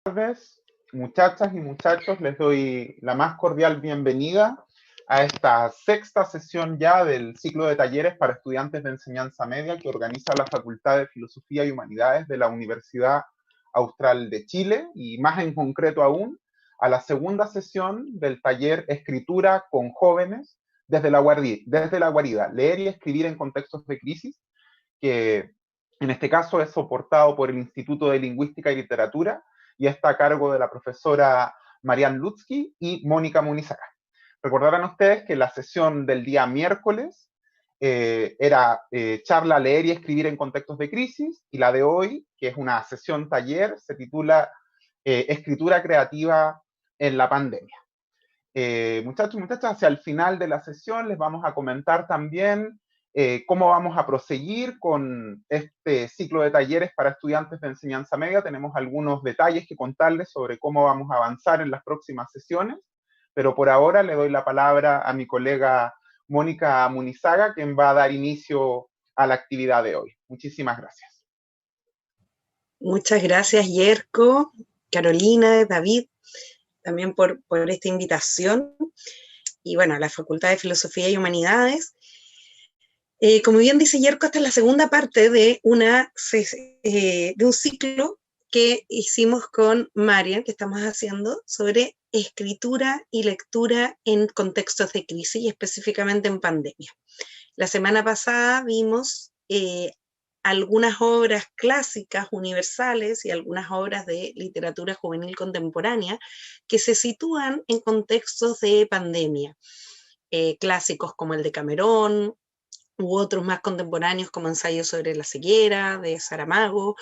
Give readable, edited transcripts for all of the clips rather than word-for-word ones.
Tardes, muchachas y muchachos, les doy la más cordial bienvenida a esta sexta sesión ya del ciclo de talleres para estudiantes de enseñanza media que organiza la Facultad de Filosofía y Humanidades de la Universidad Austral de Chile, y más en concreto aún a la segunda sesión del taller Escritura con jóvenes desde la guarida, leer y escribir en contextos de crisis, que en este caso es soportado por el Instituto de Lingüística y Literatura y está a cargo de la profesora Marian Lutzky y Mónica Munizaga. Recordarán ustedes que la sesión del día miércoles era charla, leer y escribir en contextos de crisis, y la de hoy, que es una sesión taller, se titula Escritura creativa en la pandemia. Muchachos y muchachas, hacia el final de la sesión les vamos a comentar también cómo vamos a proseguir con este ciclo de talleres para estudiantes de enseñanza media. Tenemos algunos detalles que contarles sobre cómo vamos a avanzar en las próximas sesiones, pero por ahora le doy la palabra a mi colega Mónica Munizaga, quien va a dar inicio a la actividad de hoy. Muchísimas gracias. Muchas gracias, Yerko, Carolina, David, también por esta invitación. Y bueno, a la Facultad de Filosofía y Humanidades. Como bien dice Yerko, esta es la segunda parte de un ciclo que hicimos con Marian, que estamos haciendo sobre escritura y lectura en contextos de crisis y específicamente en pandemia. La semana pasada vimos algunas obras clásicas universales y algunas obras de literatura juvenil contemporánea que se sitúan en contextos de pandemia. Clásicos como el de Camerón, u otros más contemporáneos como Ensayos sobre la ceguera, de Saramago,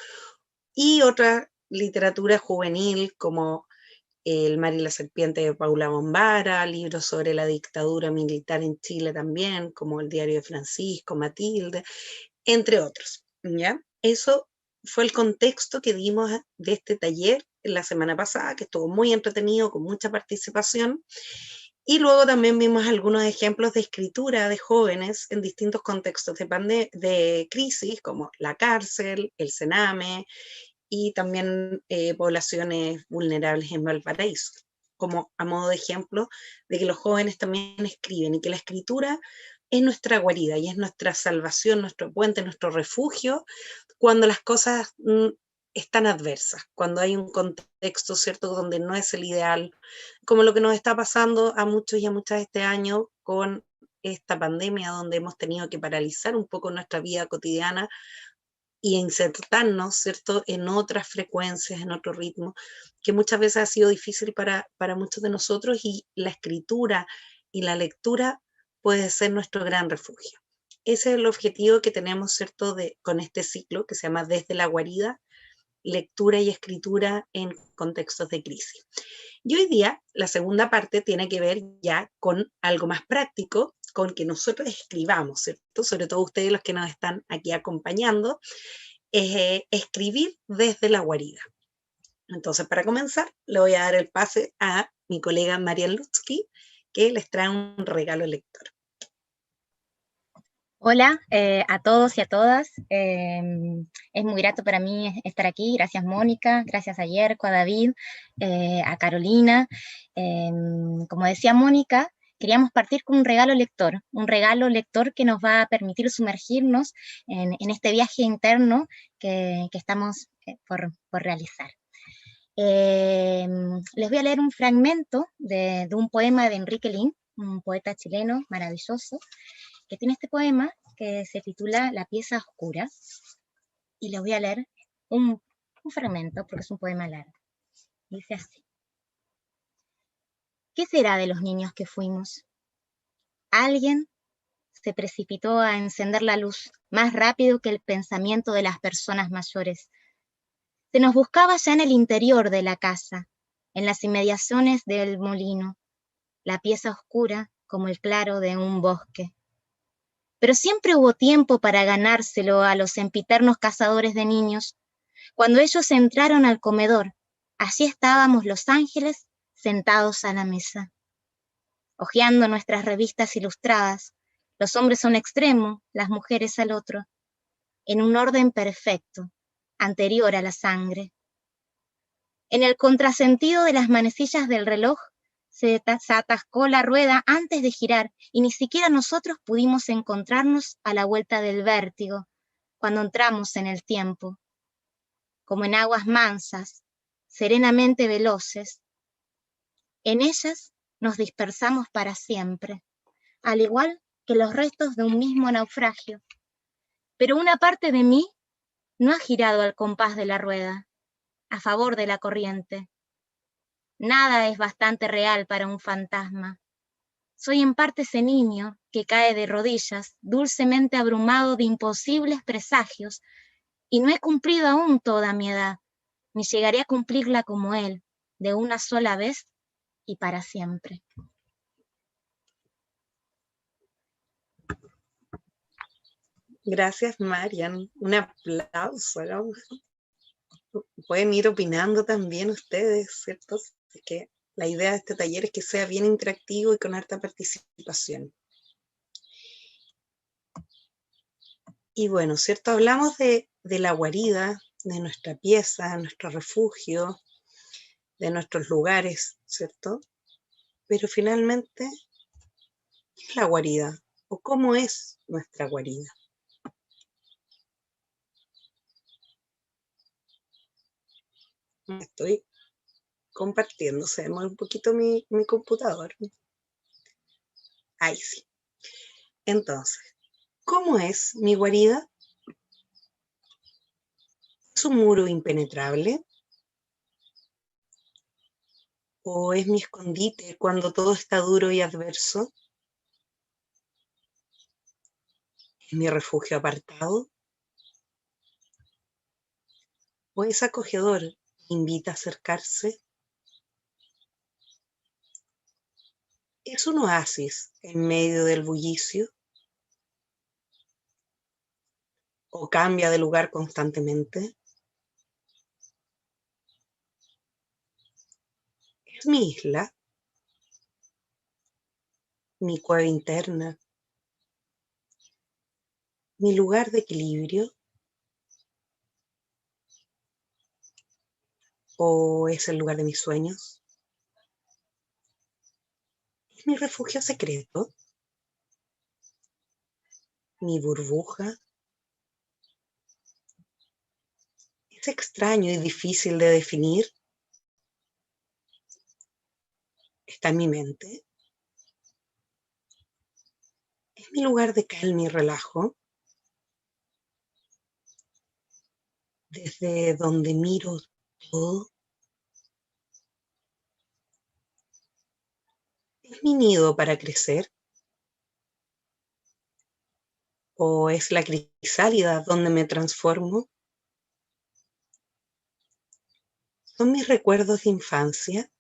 y otra literatura juvenil como El mar y la serpiente de Paula Bombara, libros sobre la dictadura militar en Chile también, como El diario de Francisco, Matilde, entre otros, ¿ya? Eso fue el contexto que dimos de este taller la semana pasada, que estuvo muy entretenido, con mucha participación. Y luego también vimos algunos ejemplos de escritura de jóvenes en distintos contextos de crisis, como la cárcel, el Sename, y también poblaciones vulnerables en Valparaíso, como a modo de ejemplo de que los jóvenes también escriben y que la escritura es nuestra guarida y es nuestra salvación, nuestro puente, nuestro refugio cuando las cosas están adversas, cuando hay un contexto, ¿cierto?, donde no es el ideal, como lo que nos está pasando a muchos y a muchas este año con esta pandemia, donde hemos tenido que paralizar un poco nuestra vida cotidiana y insertarnos, ¿cierto?, en otras frecuencias, en otro ritmo, que muchas veces ha sido difícil para muchos de nosotros, y la escritura y la lectura puede ser nuestro gran refugio. Ese es el objetivo que tenemos, ¿cierto?, con este ciclo que se llama Desde la Guarida, lectura y escritura en contextos de crisis. Y hoy día, la segunda parte tiene que ver ya con algo más práctico, con que nosotros escribamos, ¿cierto? Sobre todo ustedes los que nos están aquí acompañando, escribir desde la guarida. Entonces, para comenzar, le voy a dar el pase a mi colega Marian Lutzky, que les trae un regalo lector. Hola a todos y a todas. Es muy grato para mí estar aquí. Gracias, Mónica, gracias a Yerko, a David, a Carolina. Como decía Mónica, queríamos partir con un regalo lector que nos va a permitir sumergirnos en este viaje interno que estamos por realizar. Les voy a leer un fragmento de un poema de Enrique Lin, un poeta chileno maravilloso, que tiene este poema que se titula La pieza oscura, y les voy a leer un fragmento porque es un poema largo. Dice así: ¿qué será de los niños que fuimos? Alguien se precipitó a encender la luz más rápido que el pensamiento de las personas mayores. Se nos buscaba ya en el interior de la casa, en las inmediaciones del molino, la pieza oscura como el claro de un bosque. Pero siempre hubo tiempo para ganárselo a los sempiternos cazadores de niños. Cuando ellos entraron al comedor, allí estábamos los ángeles sentados a la mesa, hojeando nuestras revistas ilustradas, los hombres a un extremo, las mujeres al otro, en un orden perfecto, anterior a la sangre. En el contrasentido de las manecillas del reloj se atascó la rueda antes de girar y ni siquiera nosotros pudimos encontrarnos a la vuelta del vértigo cuando entramos en el tiempo. Como en aguas mansas, serenamente veloces, en ellas nos dispersamos para siempre, al igual que los restos de un mismo naufragio. Pero una parte de mí no ha girado al compás de la rueda, a favor de la corriente. Nada es bastante real para un fantasma. Soy en parte ese niño que cae de rodillas, dulcemente abrumado de imposibles presagios, y no he cumplido aún toda mi edad, ni llegaré a cumplirla como él, de una sola vez y para siempre. Gracias, Marian. Un aplauso. Pueden ir opinando también ustedes, ¿cierto? Así que la idea de este taller es que sea bien interactivo y con harta participación. Y bueno, ¿cierto? Hablamos de la guarida, de nuestra pieza, nuestro refugio, de nuestros lugares, ¿cierto? Pero finalmente, ¿qué es la guarida? ¿O cómo es nuestra guarida? Estoy compartiendo, se me mueve un poquito mi computador. Ahí sí. Entonces, ¿cómo es mi guarida? ¿Es un muro impenetrable? ¿O es mi escondite cuando todo está duro y adverso? ¿Es mi refugio apartado? ¿O es acogedor? ¿Invita a acercarse? ¿Es un oasis en medio del bullicio? ¿O cambia de lugar constantemente? ¿Es mi isla? ¿Mi cueva interna? ¿Mi lugar de equilibrio? ¿O es el lugar de mis sueños? ¿Es mi refugio secreto? ¿Mi burbuja? ¿Es extraño y difícil de definir? ¿Está en mi mente? ¿Es mi lugar de calma y relajo? ¿Desde donde miro todo? ¿Es mi nido para crecer? ¿O es la crisálida donde me transformo? ¿Son mis recuerdos de infancia?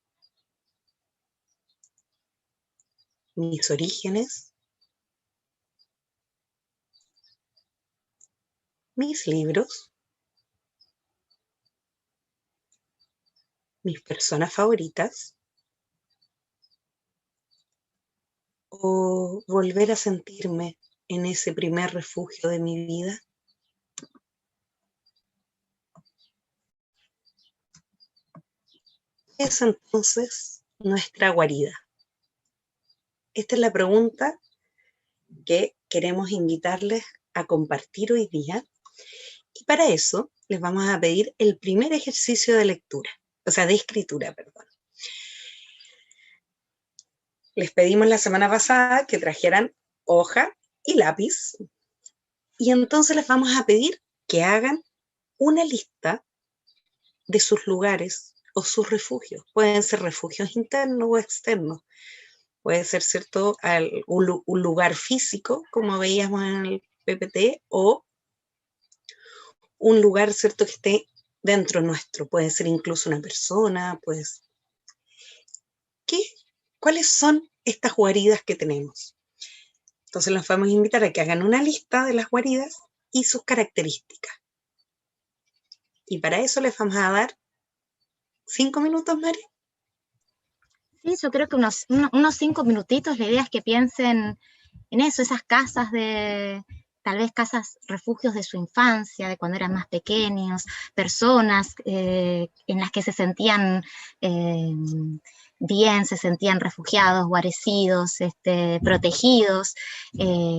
¿Mis orígenes? ¿Mis libros? ¿Mis personas favoritas? ¿O volver a sentirme en ese primer refugio de mi vida? ¿Qué es entonces nuestra guarida? Esta es la pregunta que queremos invitarles a compartir hoy día. Y para eso les vamos a pedir el primer ejercicio de lectura, o sea, de escritura, perdón. Les pedimos la semana pasada que trajeran hoja y lápiz. Y entonces les vamos a pedir que hagan una lista de sus lugares o sus refugios. Pueden ser refugios internos o externos. Puede ser, ¿cierto?, un lugar físico, como veíamos en el PPT, o un lugar, ¿cierto?, que esté dentro nuestro. Puede ser incluso una persona, pues. ¿Cuáles son estas guaridas que tenemos? Entonces los vamos a invitar a que hagan una lista de las guaridas y sus características. Y para eso les vamos a dar 5 minutos, Mari. Sí, yo creo que unos 5 minutitos. La idea es que piensen en eso, esas casas de tal vez casas, refugios de su infancia, de cuando eran más pequeños, personas en las que se sentían bien, se sentían refugiados, guarecidos, protegidos,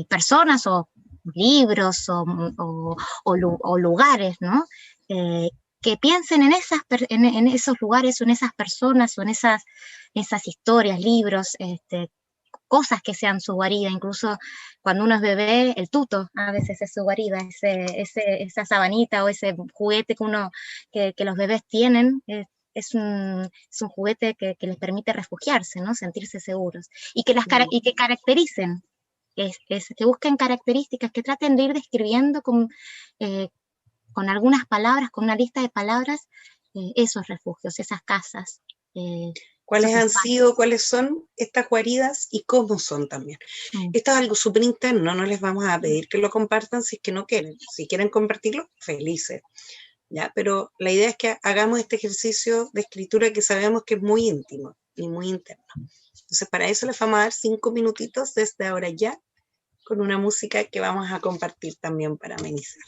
personas o libros o lugares, ¿no? Que piensen en esos lugares o en esas personas o en esas historias, libros, cosas que sean su guarida. Incluso cuando uno es bebé, el tuto a veces es su guarida, esa sabanita o ese juguete que los bebés tienen, es un juguete que les permite refugiarse, ¿no? Sentirse seguros, y que caractericen, que busquen características, que traten de ir describiendo con algunas palabras, con una lista de palabras, esos refugios, esas casas. ¿Cuáles han sido, cuáles son estas guaridas y cómo son también? Esto es algo súper interno, no les vamos a pedir que lo compartan si es que no quieren. Si quieren compartirlo, felices. ¿Ya? Pero la idea es que hagamos este ejercicio de escritura que sabemos que es muy íntimo y muy interno. Entonces, para eso les vamos a dar 5 minutitos desde ahora ya, con una música que vamos a compartir también para amenizar.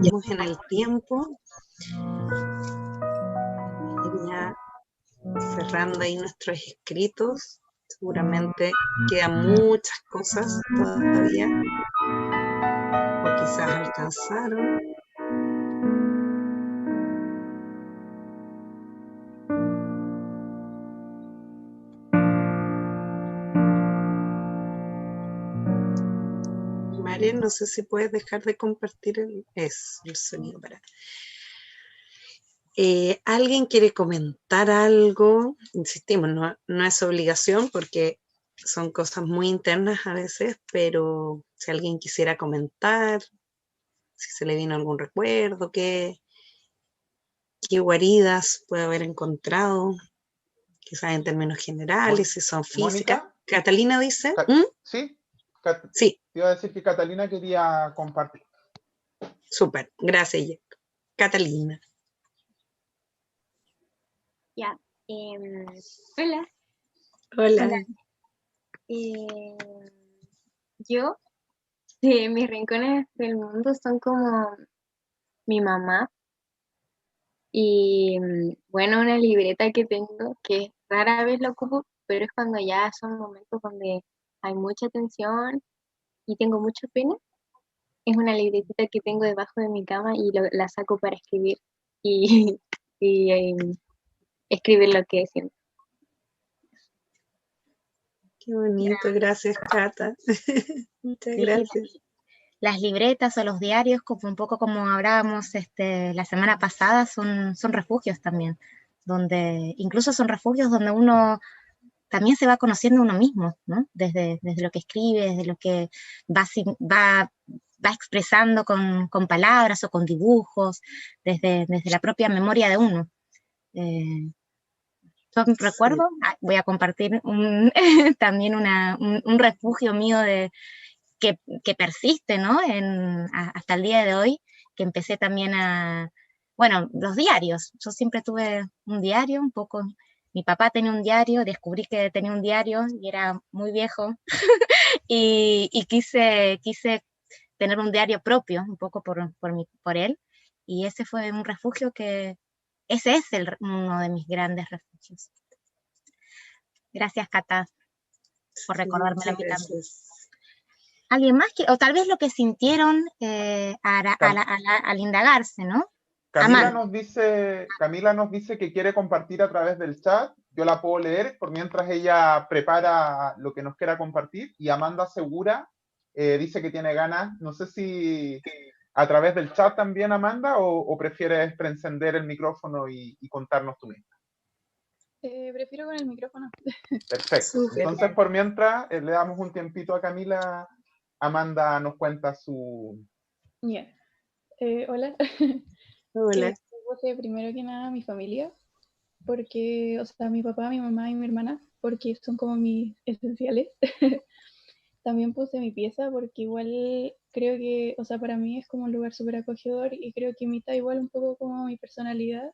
vamos en el tiempo. Ya cerrando ahí nuestros escritos. Seguramente quedan muchas cosas todavía. O quizás alcanzaron. Maren, no sé si puedes dejar de compartir el sonido para... ¿Alguien quiere comentar algo? Insistimos, no es obligación porque son cosas muy internas a veces, pero si alguien quisiera comentar, si se le vino algún recuerdo, qué guaridas puede haber encontrado, quizás en términos generales, si son físicas. Mónica, Catalina dice, ¿sí? Sí, Te iba a decir que Catalina quería compartir. súper, gracias, Catalina. Ya, hola. Hola. Yo, mis rincones del mundo son como mi mamá y bueno, una libreta que tengo que rara vez la ocupo, pero es cuando ya son momentos donde hay mucha tensión y tengo mucha pena. Es una libretita que tengo debajo de mi cama y la saco para escribir y, y escribir lo que siento. Qué bonito, gracias, Cata. Muchas gracias. Las libretas o los diarios, como un poco como hablábamos la semana pasada, son refugios también, donde incluso son refugios donde uno también se va conociendo uno mismo, ¿no? Desde lo que escribe, desde lo que va expresando con palabras o con dibujos, desde la propia memoria de uno. Yo recuerdo, voy a compartir también un refugio mío que persiste, ¿no? Hasta el día de hoy, que empecé también bueno, los diarios. Yo siempre tuve un diario, un poco. Mi papá tenía un diario, descubrí que tenía un diario y era muy viejo y quise tener un diario propio, un poco por él. Y ese fue un refugio ese es uno de mis grandes refugios. Gracias, Cata, por recordármelo a mí también. ¿Alguien más? O tal vez lo que sintieron al indagarse, ¿no? Camila nos dice que quiere compartir a través del chat. Yo la puedo leer por mientras ella prepara lo que nos quiera compartir. Y Amanda Segura dice que tiene ganas. No sé si a través del chat también, Amanda, o prefieres preencender el micrófono y contarnos tú misma. Prefiero con el micrófono. Perfecto. Entonces, por mientras, le damos un tiempito a Camila. Amanda nos cuenta su... Ya. Hola. Hola. Primero que nada, mi familia, porque, o sea, mi papá, mi mamá y mi hermana, porque son como mis esenciales. También puse mi pieza porque igual creo que, o sea, para mí es como un lugar súper acogedor y creo que imita igual un poco como mi personalidad,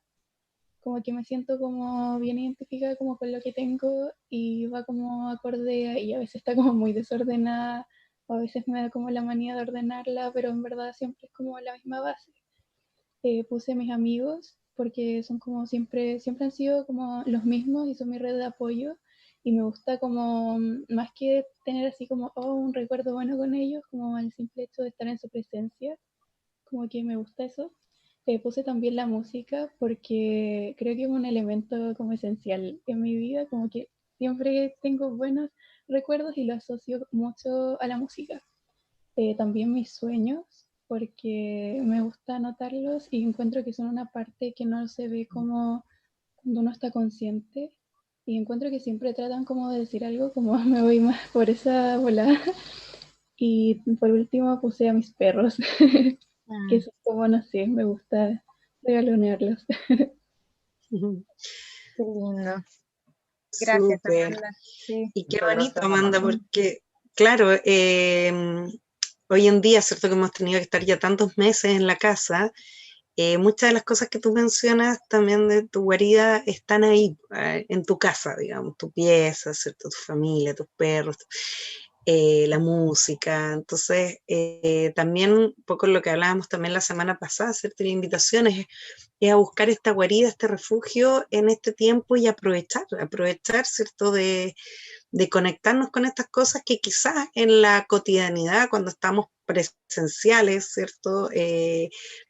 como que me siento como bien identificada como con lo que tengo y va como acorde y a veces está como muy desordenada o a veces me da como la manía de ordenarla, pero en verdad siempre es como la misma base. Puse mis amigos porque son como siempre han sido como los mismos y son mi red de apoyo y me gusta como más que tener así como un recuerdo bueno con ellos, como el simple hecho de estar en su presencia, como que me gusta eso. Puse también la música porque creo que es un elemento como esencial en mi vida, como que siempre tengo buenos recuerdos y lo asocio mucho a la música. También mis sueños, porque me gusta anotarlos y encuentro que son una parte que no se ve como cuando uno está consciente y encuentro que siempre tratan como de decir algo, como me voy más por esa volada. Y por último puse a mis perros, que son como, no sé, me gusta regalonearlos. Qué lindo. Gracias, Amanda. Sí. Y qué bonito, Amanda, porque, claro, hoy en día, cierto que hemos tenido que estar ya tantos meses en la casa, muchas de las cosas que tú mencionas también de tu guarida están ahí, en tu casa, digamos, tu pieza, ¿cierto? Tu familia, tus perros. la música. Entonces, también un poco lo que hablábamos también la semana pasada, hacerte la invitación es a buscar esta guarida, este refugio en este tiempo y aprovechar, ¿cierto? De conectarnos con estas cosas que quizás en la cotidianidad, cuando estamos presenciales, ¿cierto?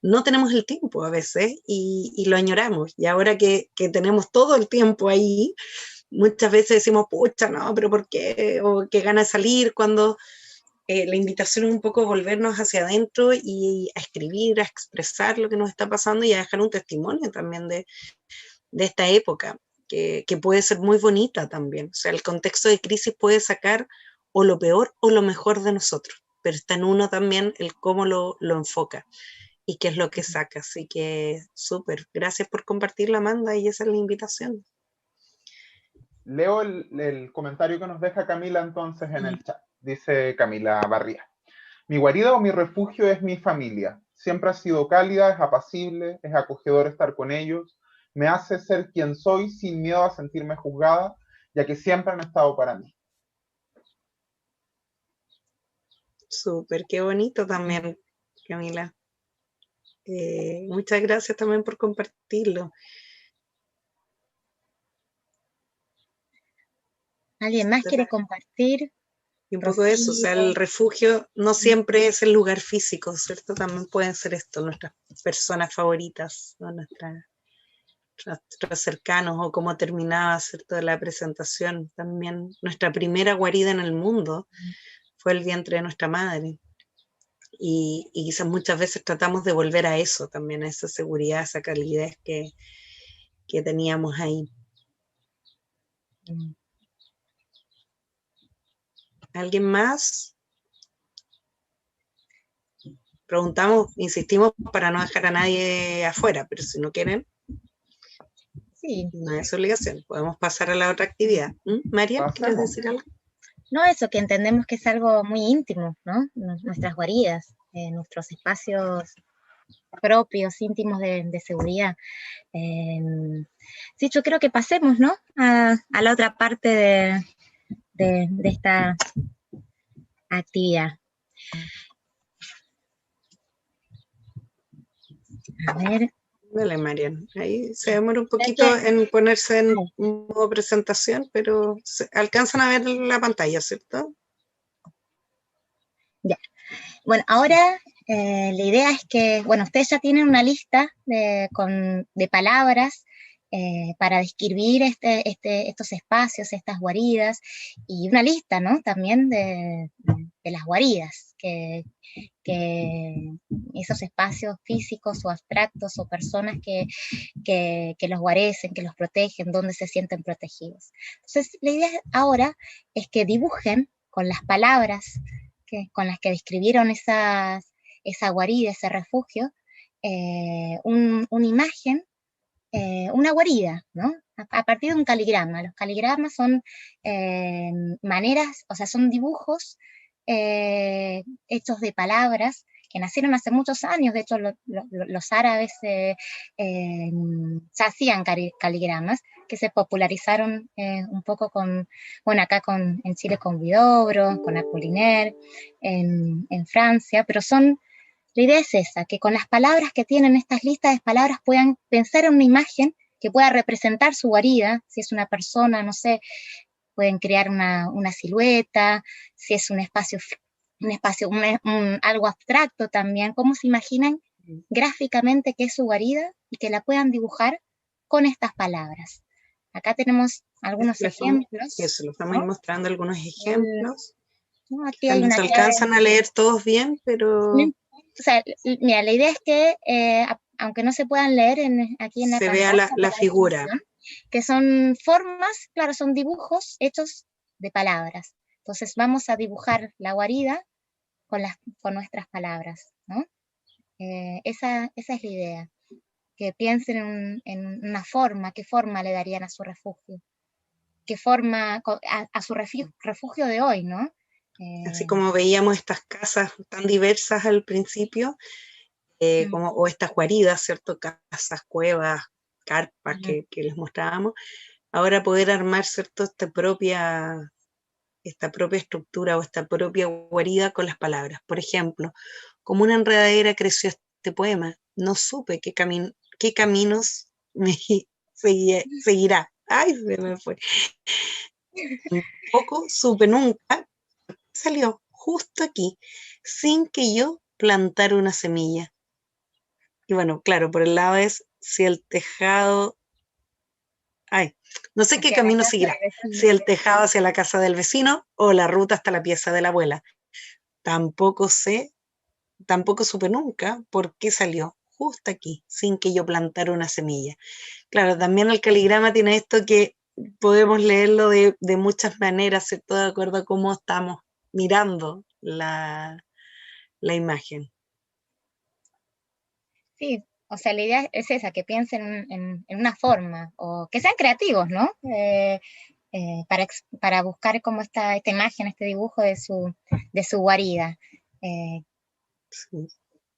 No tenemos el tiempo a veces y lo añoramos. Y ahora que tenemos todo el tiempo ahí, muchas veces decimos, pucha, no, pero ¿por qué? O qué ganas de salir, cuando la invitación es un poco volvernos hacia adentro y a escribir, a expresar lo que nos está pasando y a dejar un testimonio también de esta época, que puede ser muy bonita también. O sea, el contexto de crisis puede sacar o lo peor o lo mejor de nosotros, pero está en uno también el cómo lo enfoca y qué es lo que saca. Así que súper, gracias por compartirlo, Amanda, y esa es la invitación. Leo el comentario que nos deja Camila entonces en el chat. Dice Camila Barría: mi guarida o mi refugio es mi familia. Siempre ha sido cálida, es apacible, es acogedor estar con ellos. Me hace ser quien soy sin miedo a sentirme juzgada, ya que siempre han estado para mí. Súper, qué bonito también, Camila. Muchas gracias también por compartirlo. ¿Alguien más quiere compartir? Y un poco eso, o sea, el refugio no siempre es el lugar físico, ¿cierto? También pueden ser esto, nuestras personas favoritas, ¿no? Nuestros cercanos, o como terminaba, ¿cierto? La presentación, también nuestra primera guarida en el mundo fue el vientre de nuestra madre. Y quizás muchas veces tratamos de volver a eso también, a esa seguridad, a esa calidez que teníamos ahí. ¿Alguien más? Preguntamos, insistimos para no dejar a nadie afuera, pero si no quieren, sí, no es obligación. Podemos pasar a la otra actividad. María, ¿quieres decir algo? No, eso, que entendemos que es algo muy íntimo, ¿no? Nuestras guaridas, nuestros espacios propios, íntimos de seguridad. Sí, yo creo que pasemos, ¿no? A la otra parte de esta actividad. A ver. Dale, Marian. Ahí se demora un poquito en ponerse en modo presentación, pero alcanzan a ver la pantalla, ¿cierto? Ya. Bueno, ahora la idea es que, bueno, ustedes ya tienen una lista de palabras para describir estos espacios, estas guaridas, y una lista, ¿no? También de las guaridas, que esos espacios físicos o abstractos o personas que los guarecen, que los protegen, donde se sienten protegidos. Entonces, la idea ahora es que dibujen con las palabras con las que describieron esa guarida, ese refugio, una imagen, una guarida, ¿no? A partir de un caligrama. Los caligramas son maneras, o sea, son dibujos hechos de palabras que nacieron hace muchos años. De hecho, los árabes ya hacían caligramas, que se popularizaron un poco bueno, acá en Chile con Huidobro, con Apollinaire, en Francia, pero la idea es esa, que con las palabras que tienen estas listas de palabras puedan pensar en una imagen que pueda representar su guarida. Si es una persona, no sé, pueden crear una silueta. Si es un espacio, algo abstracto también, cómo se imaginan gráficamente qué es su guarida y que la puedan dibujar con estas palabras. Acá tenemos algunos ejemplos. Eso, lo estamos mostrando algunos ejemplos. Aquí hay se alcanzan a leer todos bien, pero... O sea, mira, la idea es que, aunque no se puedan leer aquí en la se pantalla, vea la figura. Que son formas, claro, son dibujos hechos de palabras. Entonces vamos a dibujar la guarida con nuestras palabras, ¿no? Esa es la idea. Que piensen en una forma, qué forma le darían a su refugio, qué forma a su refugio de hoy, ¿no? Así como veíamos estas casas tan diversas al principio, o estas guaridas, ¿cierto? Casas, cuevas, carpas que les mostrábamos. Ahora poder armar, ¿cierto? Esta propia esta propia estructura o esta propia guarida con las palabras. Por ejemplo, como una enredadera creció este poema. No supe qué caminos me seguirá. Ay, se me fue. Tampoco supe nunca. Salió justo aquí, sin que yo plantara una semilla. Y bueno, claro, por el lado es si el tejado, ay, no sé qué Hacia la camino casa seguirá, del vecino. si el tejado hacia la casa del vecino o la ruta hasta la pieza de la abuela. Tampoco sé, tampoco supe nunca por qué salió justo aquí, sin que yo plantara una semilla. Claro, también el caligrama tiene esto que podemos leerlo de muchas maneras, ¿cierto? De acuerdo a cómo estamos mirando la imagen. Sí, o sea, la idea es esa, que piensen en una forma, o que sean creativos, ¿no? Para buscar cómo está esta imagen, este dibujo de su guarida. Sí.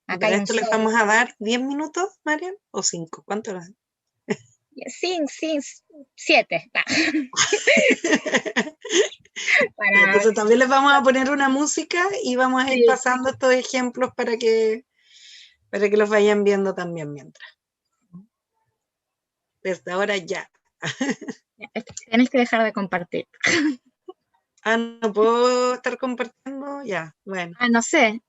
Y Acá para hay un esto les sol. vamos a dar 10 minutos, Marian, o 5. ¿Cuánto era? Sí, 7. Para, Entonces también les vamos a poner una música y vamos a ir sí, pasando estos ejemplos para que los vayan viendo también mientras. Desde ahora ya. tienes que dejar de compartir. Ah, no puedo estar compartiendo, ya, bueno. Ah, no sé,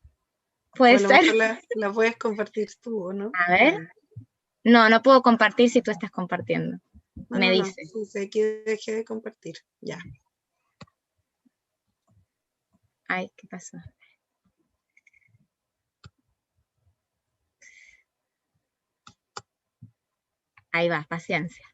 O puede a lo ser. mejor la puedes compartir tú, ¿o no? A ver. No puedo compartir si tú estás compartiendo. Me No, dice. sí, sé que dejé de compartir, ya. Ay, ¿qué pasó? Ahí va, paciencia.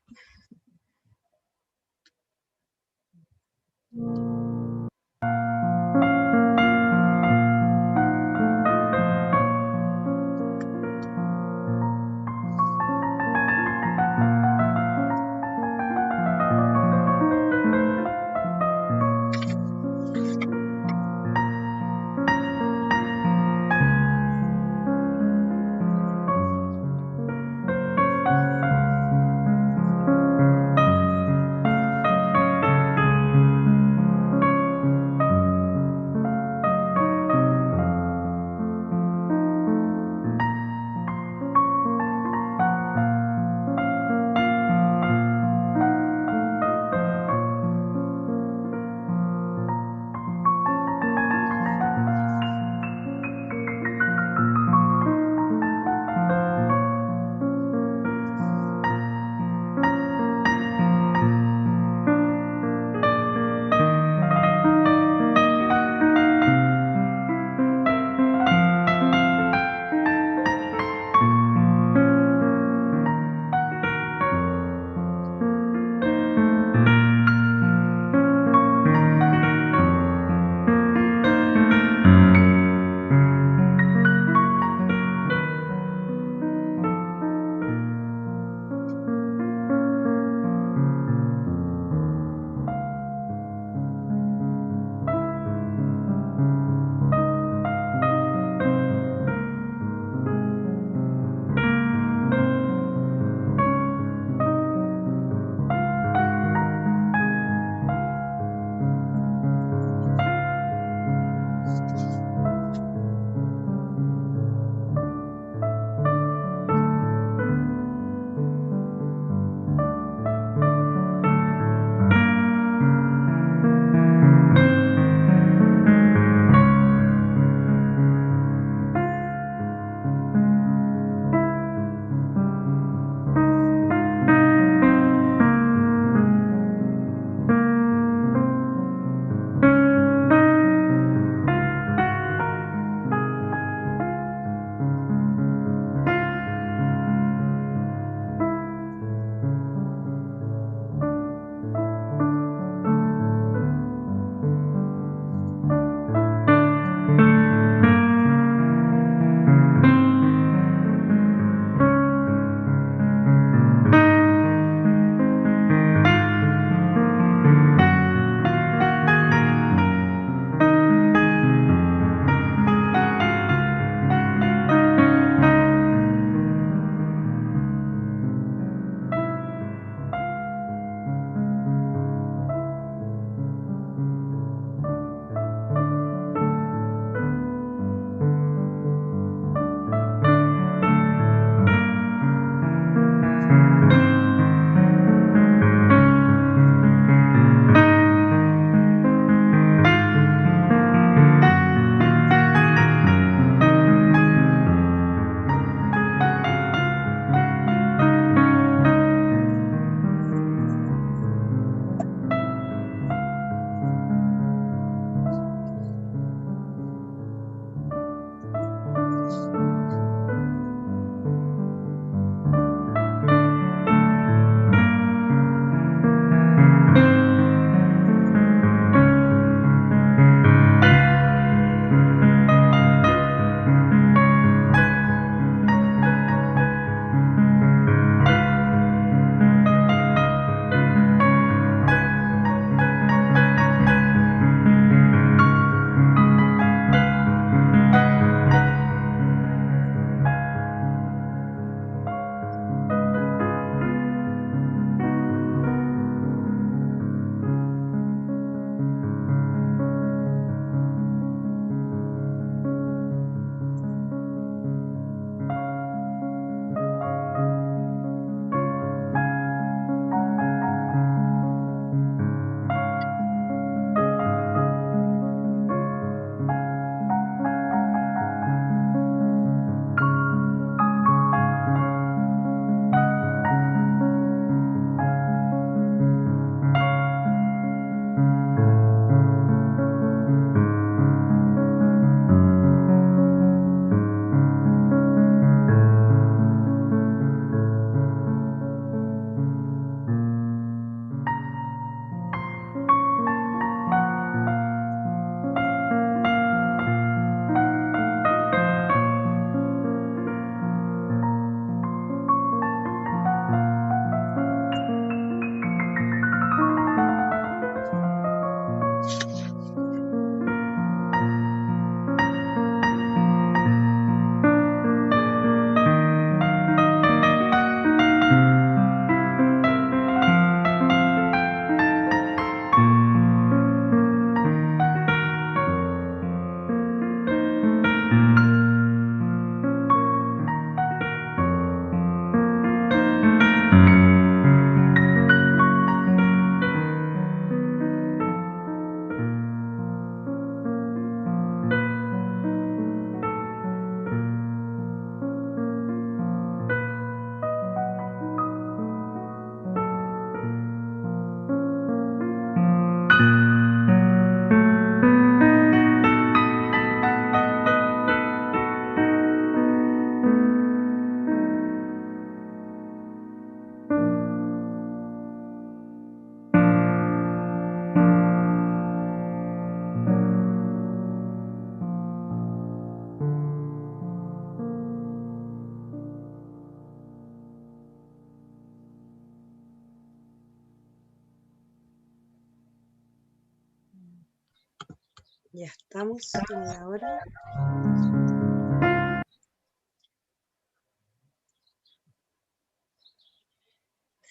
Ya estamos en la hora.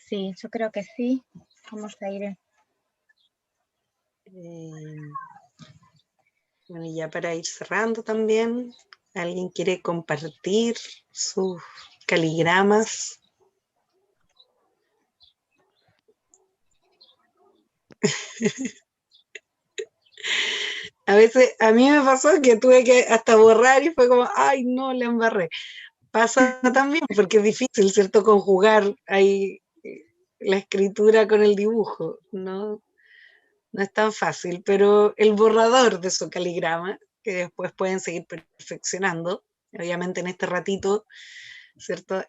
Sí, yo creo que sí. Vamos a ir. Bueno, y ya para ir cerrando también, ¿alguien quiere compartir sus caligramas? A veces, a mí me pasó que tuve que hasta borrar y fue como, ay, no, le embarré. Pasa también porque es difícil, ¿cierto? Conjugar ahí la escritura con el dibujo, ¿no? No es tan fácil, pero el borrador de su caligrama, que después pueden seguir perfeccionando, obviamente en este ratito, ¿cierto?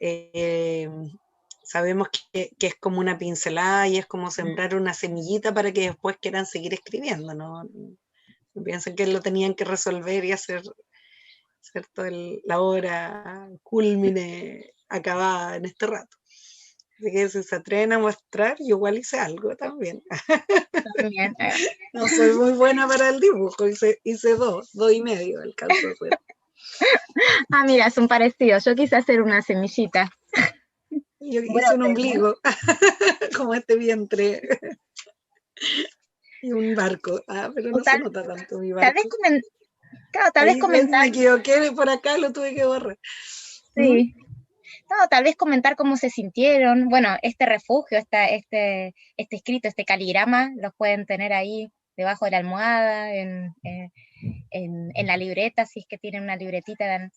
Sabemos que es como una pincelada y es como sembrar una semillita para que después quieran seguir escribiendo, ¿no? No piensen que lo tenían que resolver y hacer, ¿cierto? La obra culmine acabada en este rato. Así que si se atreven a mostrar, yo igual hice algo también. También. No soy muy buena para el dibujo, hice dos y medio alcanzo a hacer. Ah, mira, son parecidos. Yo quise hacer una semillita. Yo hice un ombligo, como este vientre. Y un barco. Ah, pero no se nota tanto mi Tal vez, barco. claro, tal Ahí vez comentar. me equivoqué, por acá lo tuve que borrar. Sí. No, tal vez comentar cómo se sintieron. Bueno, este refugio, este escrito, este caligrama, los pueden tener ahí debajo de la almohada, en la libreta, si es que tienen una libretita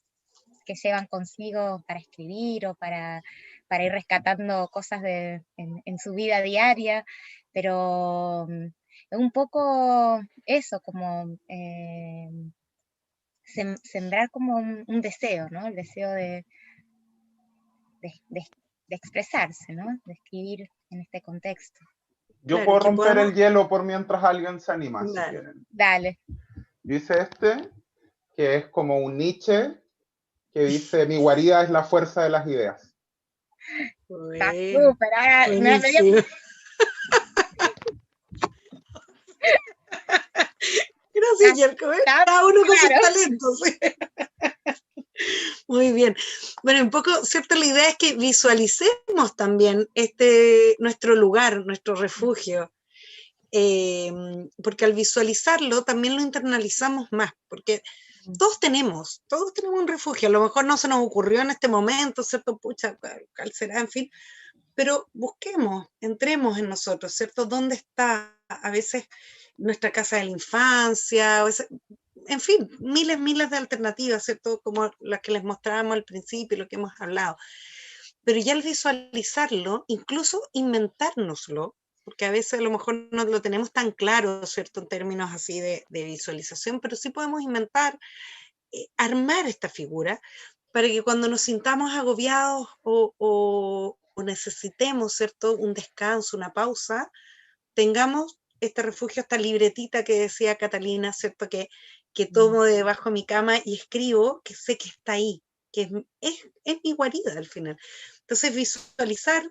que llevan consigo para escribir o para ir rescatando cosas en su vida diaria, pero un poco eso, como sembrar como un deseo, ¿no? El deseo de expresarse, ¿no? De escribir en este contexto. Yo Claro, puedo que romper podamos... el hielo por mientras alguien se anima, si Dale. quieren. Dale. Yo hice este, que es como un Nietzsche, que dice, mi guarida es la fuerza de las ideas. Está Bueno, súper. Ahora, buenísimo. Gracias, Yerko. Cada uno con sus talentos. Muy bien. Bueno, un poco, ¿cierto? La idea es que visualicemos también nuestro lugar, nuestro refugio. Porque al visualizarlo también lo internalizamos más, porque todos tenemos un refugio, a lo mejor no se nos ocurrió en este momento, ¿cierto? Pucha, ¿cuál será? En fin, pero busquemos, entremos en nosotros, ¿cierto? ¿Dónde está a veces nuestra casa de la infancia? En fin, miles de alternativas, ¿cierto? Como las que les mostrábamos al principio, lo que hemos hablado. Pero ya al visualizarlo, incluso inventárnoslo, porque a veces a lo mejor no lo tenemos tan claro, ¿cierto? En términos así de visualización, pero sí podemos inventar, armar esta figura para que cuando nos sintamos agobiados o necesitemos, ¿cierto? Un descanso, una pausa, tengamos este refugio, esta libretita que decía Catalina, ¿cierto? Que tomo debajo de mi cama y escribo, que sé que está ahí, que es mi guarida al final. Entonces visualizar,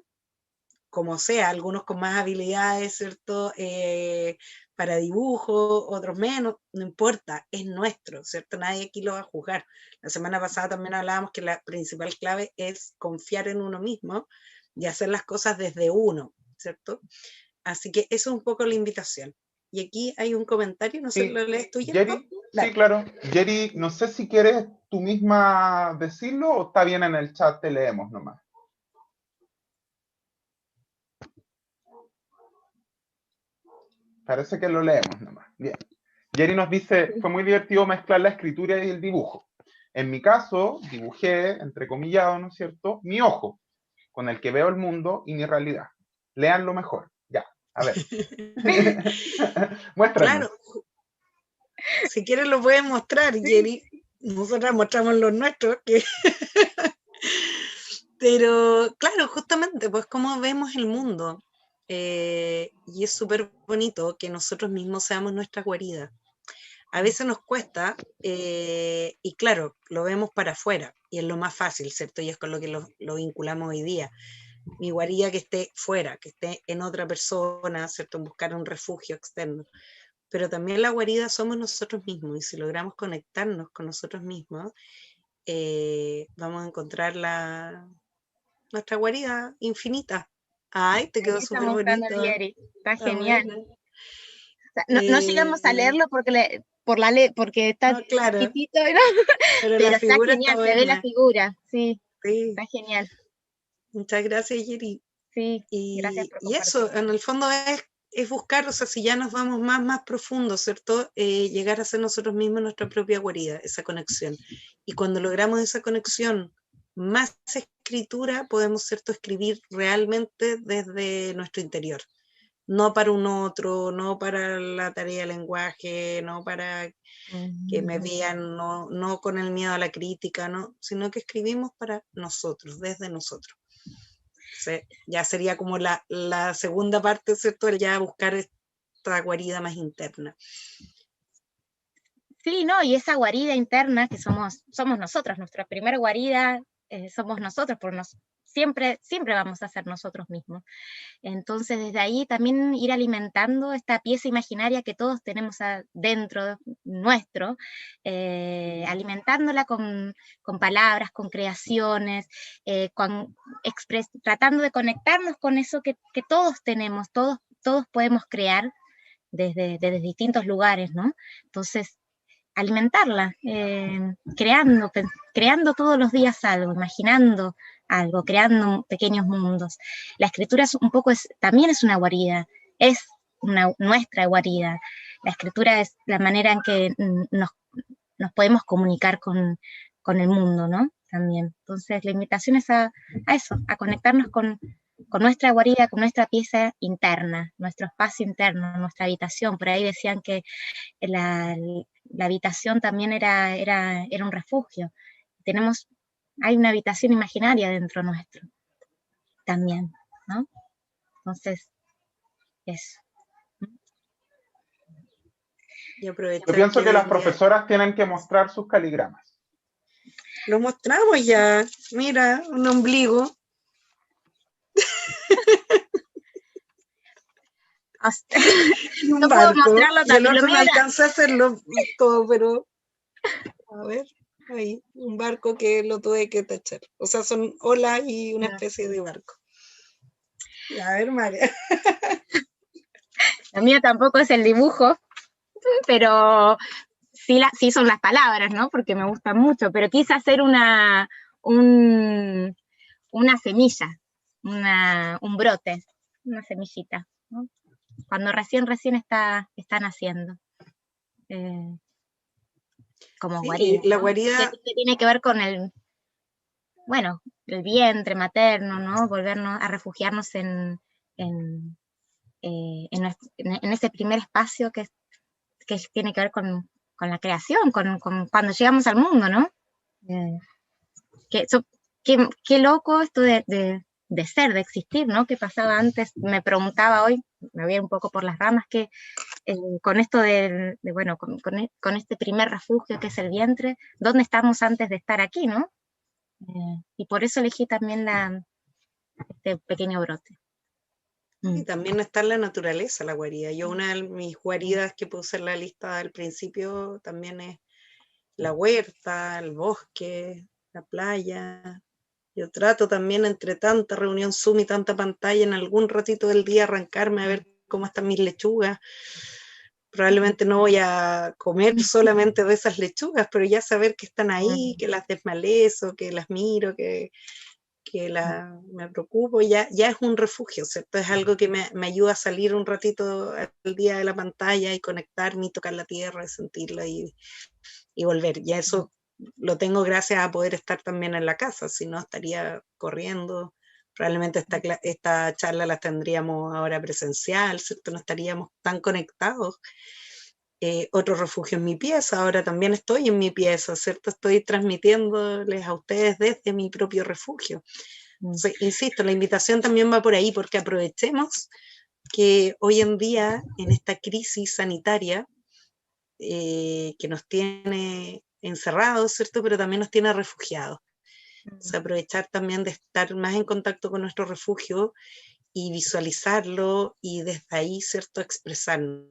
como sea, algunos con más habilidades, ¿cierto? Para dibujo, otros menos, no importa, es nuestro, ¿cierto? Nadie aquí lo va a juzgar. La semana pasada también hablábamos que la principal clave es confiar en uno mismo y hacer las cosas desde uno, ¿cierto? Así que eso es un poco la invitación. Y aquí hay un comentario, no sé, ¿lo lees tú, Jerry? Sí, claro. Jerry, no sé si quieres tú misma decirlo o está bien en el chat, te leemos nomás. Parece que lo leemos nomás. Bien. Jerry nos dice, fue muy divertido mezclar la escritura y el dibujo. En mi caso, dibujé, entrecomillado, ¿no es cierto?, mi ojo, con el que veo el mundo y mi realidad. Léanlo mejor. Ya, a ver. Muéstranos. Claro. Si quieres lo puedes mostrar, Jerry. Nosotras mostramos los nuestros. Pero, claro, justamente, pues cómo vemos el mundo. Y es súper bonito que nosotros mismos seamos nuestra guarida. A veces nos cuesta, y claro, lo vemos para afuera, y es lo más fácil, ¿cierto? Y es con lo que lo vinculamos hoy día. Mi guarida que esté fuera, que esté en otra persona, ¿cierto? En buscar un refugio externo. pero también la guarida somos nosotros mismos, y si logramos conectarnos con nosotros mismos, vamos a encontrar nuestra guarida infinita. Ay, te Ahí quedó súper estamos buscando el bonito. diario. Está Está genial. bueno. O sea, no llegamos a leerlo porque porque está No, claro, chiquitito, ¿no? pero la Pero está figura está genial, se ve la buena. figura, sí, Sí, está genial. muchas gracias, Yeri. Sí, gracias por Y eso, compartir. en el fondo es buscar, o sea, si ya nos vamos más profundo, ¿cierto? Llegar a ser nosotros mismos nuestra propia guarida, esa conexión. Y cuando logramos esa conexión, más escritura, podemos, ¿cierto?, escribir realmente desde nuestro interior. No para un otro, no para la tarea de lenguaje, no para que me vean, no con el miedo a la crítica, no, sino que escribimos para nosotros, desde nosotros. Ya sería como la segunda parte, ¿cierto? El ya buscar esta guarida más interna. Sí, no, y esa guarida interna que somos nosotros, nuestra primera guarida somos nosotros, siempre vamos a ser nosotros mismos. Entonces, desde ahí también ir alimentando esta pieza imaginaria que todos tenemos dentro nuestro, alimentándola con palabras, con creaciones, tratando de conectarnos con eso que todos tenemos, todos podemos crear desde distintos lugares, ¿no? Entonces, alimentarla, creando todos los días algo, imaginando algo, creando pequeños mundos. La escritura también es una guarida, es nuestra guarida. La escritura es la manera en que nos podemos comunicar con el mundo, ¿no? También. Entonces, la invitación es a eso, a conectarnos con nuestra guarida, con nuestra pieza interna, nuestro espacio interno, nuestra habitación. Por ahí decían que la habitación también era un refugio. Hay una habitación imaginaria dentro nuestro también, ¿no? Entonces, eso. Y aprovechar Yo pienso que las hoy día profesoras tienen que mostrar sus caligramas. lo mostramos ya. Mira, un ombligo. Y un No puedo barco. mostrarlo Y el también. Lo otro mío no era, alcanza a hacerlo todo, pero a ver, ahí, un barco que lo tuve que tachar. O sea, son olas y una especie de barco. Y a ver, María. lo mío tampoco es el dibujo, pero sí son las palabras, ¿no? Porque me gustan mucho, pero quise hacer una semilla, un brote, una semillita, ¿no? Cuando recién está naciendo. Como Sí, guarida, la ¿no? guarida. Que tiene que ver con el vientre materno, ¿no? Volvernos a refugiarnos en ese primer espacio que tiene que ver con la creación, con cuando llegamos al mundo, ¿no? Qué loco esto de ser, de existir, ¿no? ¿Qué pasaba antes? Me preguntaba hoy, me voy un poco por las ramas, que con esto con este primer refugio que es el vientre, ¿dónde estamos antes de estar aquí, no? Y por eso elegí también este pequeño brote. Y también está en la naturaleza la guarida. Yo una de mis guaridas que puse en la lista al principio también es la huerta, el bosque, la playa. Yo trato también entre tanta reunión Zoom y tanta pantalla en algún ratito del día arrancarme a ver cómo están mis lechugas. Probablemente no voy a comer solamente de esas lechugas, pero ya saber que están ahí, que las desmalezo, que las miro, que me preocupo, ya es un refugio, ¿cierto? Es algo que me ayuda a salir un ratito al día de la pantalla y conectarme y tocar la tierra y sentirla y volver. Ya eso lo tengo gracias a poder estar también en la casa, si no estaría corriendo. Probablemente esta charla la tendríamos ahora presencial, ¿cierto? No estaríamos tan conectados. Otro refugio en mi pieza, ahora también estoy en mi pieza, ¿cierto? Estoy transmitiéndoles a ustedes desde mi propio refugio. Entonces, insisto, la invitación también va por ahí, porque aprovechemos que hoy en día, en esta crisis sanitaria, que nos tiene encerrados, ¿cierto? Pero también nos tiene refugiados. O sea, aprovechar también de estar más en contacto con nuestro refugio y visualizarlo y desde ahí, ¿cierto?, expresarnos.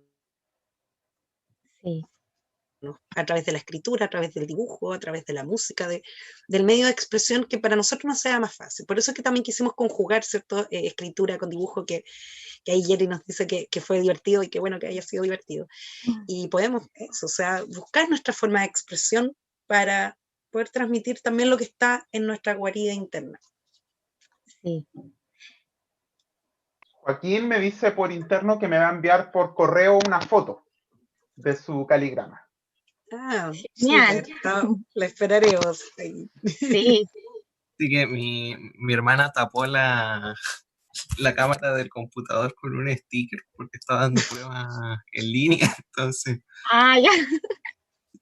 Sí. ¿no? A través de la escritura, a través del dibujo, a través de la música, del medio de expresión que para nosotros nos sea más fácil. Por eso es que también quisimos conjugar, ¿cierto? Escritura con dibujo, que ahí Jerry nos dice que fue divertido y que bueno que haya sido divertido. Y podemos eso, o sea, buscar nuestra forma de expresión para poder transmitir también lo que está en nuestra guarida interna. Sí. Joaquín me dice por interno que me va a enviar por correo una foto de su caligrama. Ah, Genial. súper, la esperaremos. Sí. Así que mi hermana tapó la cámara del computador con un sticker porque estaba dando pruebas en línea. Entonces, Ah, ya.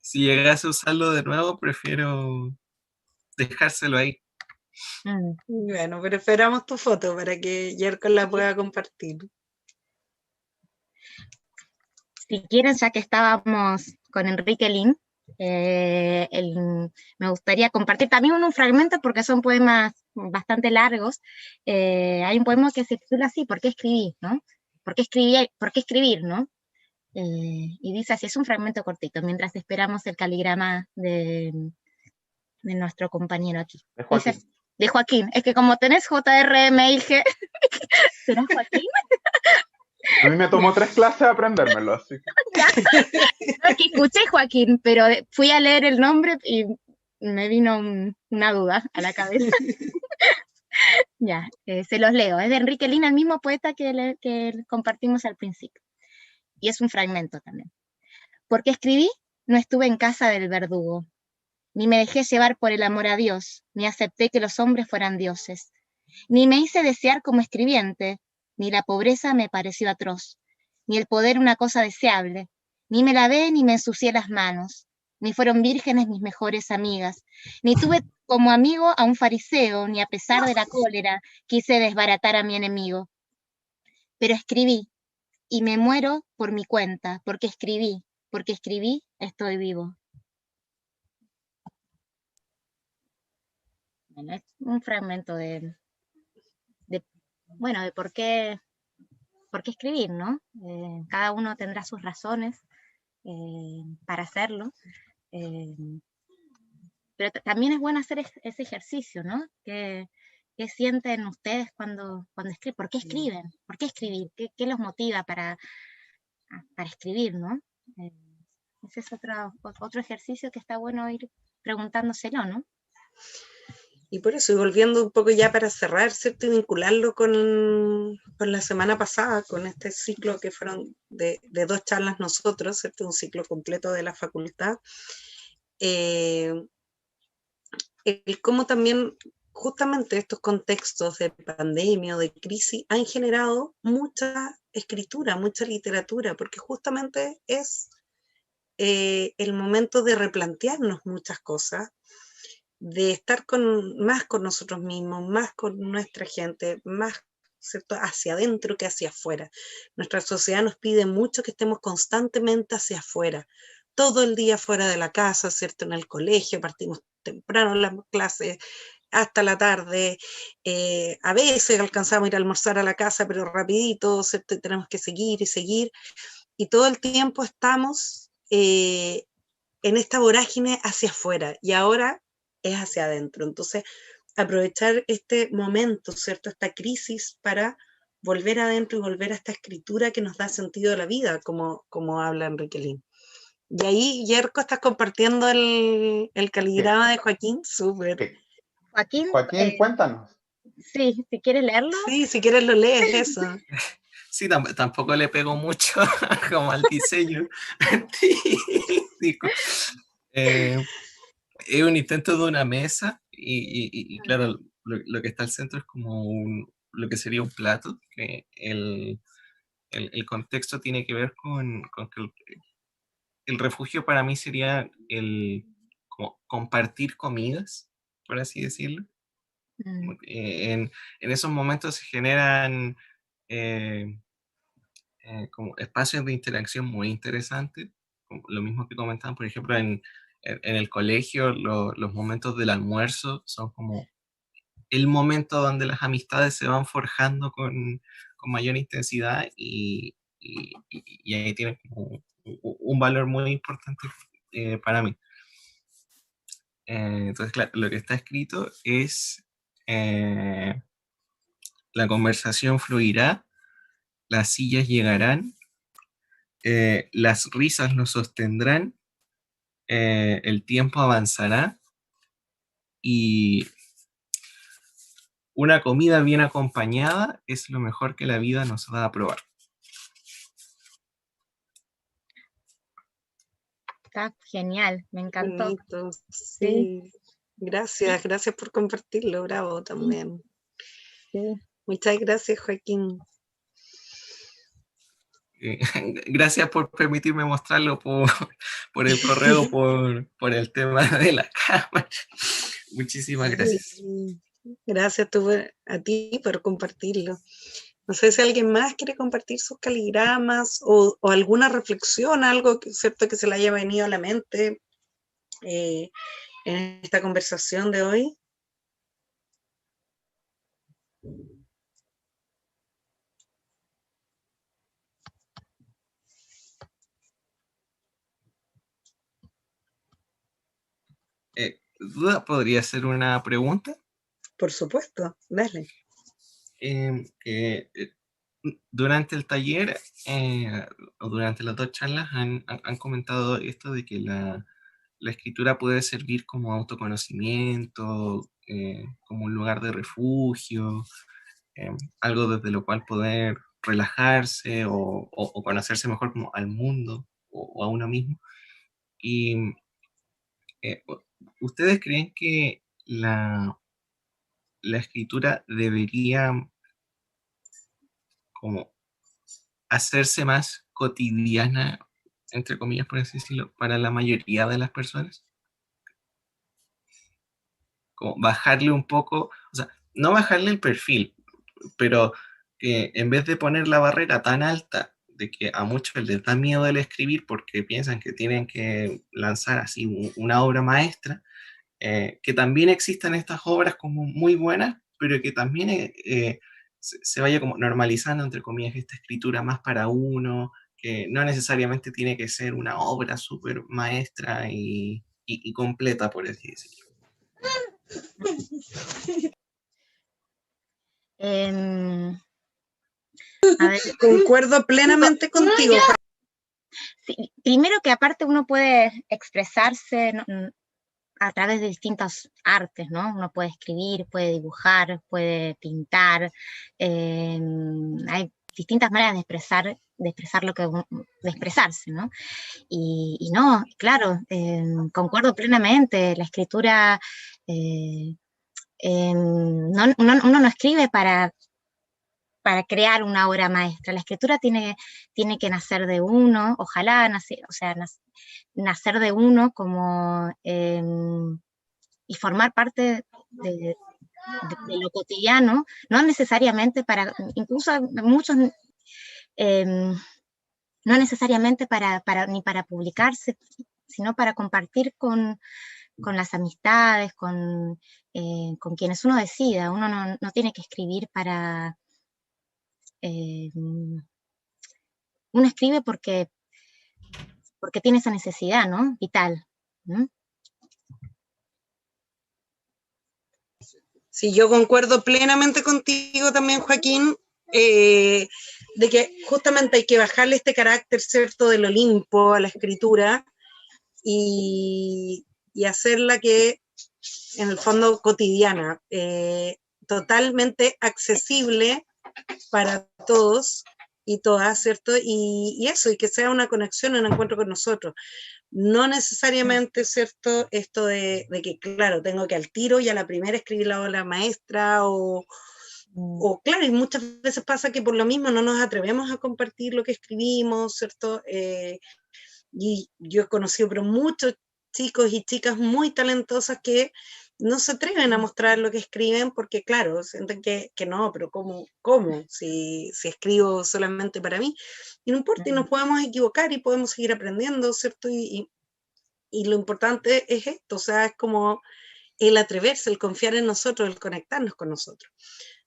si llegase a usarlo de nuevo, prefiero dejárselo ahí. Bueno, pero esperamos tu foto para que Yerko la pueda compartir. Si quieren, ya que estábamos con Enrique Lin, me gustaría compartir también un fragmento porque son poemas bastante largos. Hay un poema que se titula así, ¿por qué escribí? ¿No? ¿Por qué escribir? ¿No? Y dice así, es un fragmento cortito, mientras esperamos el caligrama de nuestro compañero aquí. De Joaquín. Dice, de Joaquín, es que como tenés JR, me dije, ¿será Joaquín? A mí me tomó 3 clases aprendérmelo, así que... No, es que escuché Joaquín, pero fui a leer el nombre y me vino una duda a la cabeza. Ya, se los leo. Es de Enrique Lin, el mismo poeta que compartimos al principio. Y es un fragmento también. Porque escribí, no estuve en casa del verdugo, ni me dejé llevar por el amor a Dios, ni acepté que los hombres fueran dioses, ni me hice desear como escribiente, ni la pobreza me pareció atroz, ni el poder una cosa deseable, ni me lavé ni me ensucié las manos, ni fueron vírgenes mis mejores amigas, ni tuve como amigo a un fariseo, ni a pesar de la cólera quise desbaratar a mi enemigo. Pero escribí, y me muero por mi cuenta, porque escribí, estoy vivo. Bueno, es un fragmento de por qué escribir, ¿no? Cada uno tendrá sus razones para hacerlo, pero también es bueno hacer ese ejercicio, ¿no? ¿Qué sienten ustedes cuando escriben? ¿Por qué escriben? ¿Por qué escribir? ¿Qué los motiva para escribir, ¿no? Ese es otro ejercicio que está bueno ir preguntándoselo, ¿no? Y por eso, y volviendo un poco ya para cerrar, ¿cierto? Y vincularlo con la semana pasada, con este ciclo que fueron de 2 charlas nosotros, ¿cierto? Un ciclo completo de la facultad. El cómo también justamente estos contextos de pandemia o de crisis han generado mucha escritura, mucha literatura, porque justamente es el momento de replantearnos muchas cosas, de estar más con nosotros mismos, más con nuestra gente, más, ¿cierto?, hacia adentro que hacia afuera. Nuestra sociedad nos pide mucho que estemos constantemente hacia afuera, todo el día fuera de la casa, ¿cierto?, en el colegio, partimos temprano en las clases, hasta la tarde, a veces alcanzamos a ir a almorzar a la casa, pero rapidito, ¿cierto?, y tenemos que seguir y seguir, y todo el tiempo estamos en esta vorágine hacia afuera, y ahora es hacia adentro. Entonces, aprovechar este momento, ¿cierto?, esta crisis para volver adentro y volver a esta escritura que nos da sentido a la vida, como habla Enrique Lin. Y ahí, Yerko, estás compartiendo el caligrama de Joaquín, súper. ¿Qué? Joaquín, Cuéntanos. sí, si quieres leerlo. Sí, si quieres lo lees, eso. Sí, tampoco le pego mucho como al diseño artístico. Es un intento de una mesa y claro, lo que está al centro es como lo que sería un plato, que el contexto tiene que ver con que el refugio para mí sería como compartir comidas, por así decirlo. En esos momentos se generan como espacios de interacción muy interesantes, como lo mismo que comentaban, por ejemplo, en el colegio, los momentos del almuerzo son como el momento donde las amistades se van forjando con mayor intensidad y ahí tienen como un valor muy importante para mí. Entonces, claro, lo que está escrito es, la conversación fluirá, las sillas llegarán, las risas nos sostendrán, el tiempo avanzará y una comida bien acompañada es lo mejor que la vida nos va a probar. Está genial, me encantó. Bonito, sí. Gracias, gracias por compartirlo, bravo también. Sí. Muchas gracias, Joaquín. Gracias por permitirme mostrarlo por el correo, por el tema de la cámara. Muchísimas gracias. Sí. Gracias a ti por compartirlo. No sé si alguien más quiere compartir sus caligramas o alguna reflexión, algo cierto que se le haya venido a la mente en esta conversación de hoy. ¿Duda podría ser una pregunta? Por supuesto, dale. Durante el taller o durante las dos charlas han comentado esto de que la escritura puede servir como autoconocimiento, como un lugar de refugio, algo desde lo cual poder relajarse o conocerse mejor como al mundo o a uno mismo. Y ¿ustedes creen que la escritura debería como hacerse más cotidiana, entre comillas, por así decirlo, para la mayoría de las personas? Como bajarle un poco, o sea, no bajarle el perfil, pero que en vez de poner la barrera tan alta de que a muchos les da miedo el escribir porque piensan que tienen que lanzar así una obra maestra, que también existan estas obras como muy buenas, pero que también se vaya como normalizando, entre comillas, esta escritura más para uno, que no necesariamente tiene que ser una obra súper maestra y completa, por así decirlo. A ver, Concuerdo plenamente contigo. sí, primero que aparte uno puede expresarse a través de distintas artes, ¿no? Uno puede escribir, puede dibujar, puede pintar, hay distintas maneras de expresar lo que de expresarse, ¿no? Y no, claro, concuerdo plenamente, la escritura, uno no escribe para crear una obra maestra. La escritura tiene que nacer de uno, ojalá nacer de uno como, y formar parte de lo cotidiano, no necesariamente incluso muchos, no necesariamente ni para publicarse, sino para compartir con las amistades, con quienes uno decida. Uno no tiene que escribir para... uno escribe porque tiene esa necesidad, ¿no? Vital. ¿No? Sí, yo concuerdo plenamente contigo también, Joaquín, de que justamente hay que bajarle este carácter, ¿cierto?, del Olimpo a la escritura y hacerla que, en el fondo, cotidiana, totalmente accesible para todos y todas, ¿cierto? Y eso, y que sea una conexión, un encuentro con nosotros. No necesariamente, ¿cierto?, esto de que, claro, tengo que al tiro y a la primera escribir la obra maestra o claro, y muchas veces pasa que por lo mismo no nos atrevemos a compartir lo que escribimos, ¿cierto? Y yo he conocido pero muchos chicos y chicas muy talentosas que no se atreven a mostrar lo que escriben porque, claro, sienten que no, pero ¿cómo? Si escribo solamente para mí. Y no importa, y nos podemos equivocar y podemos seguir aprendiendo, ¿cierto? Y lo importante es esto, o sea, es como el atreverse, el confiar en nosotros, el conectarnos con nosotros.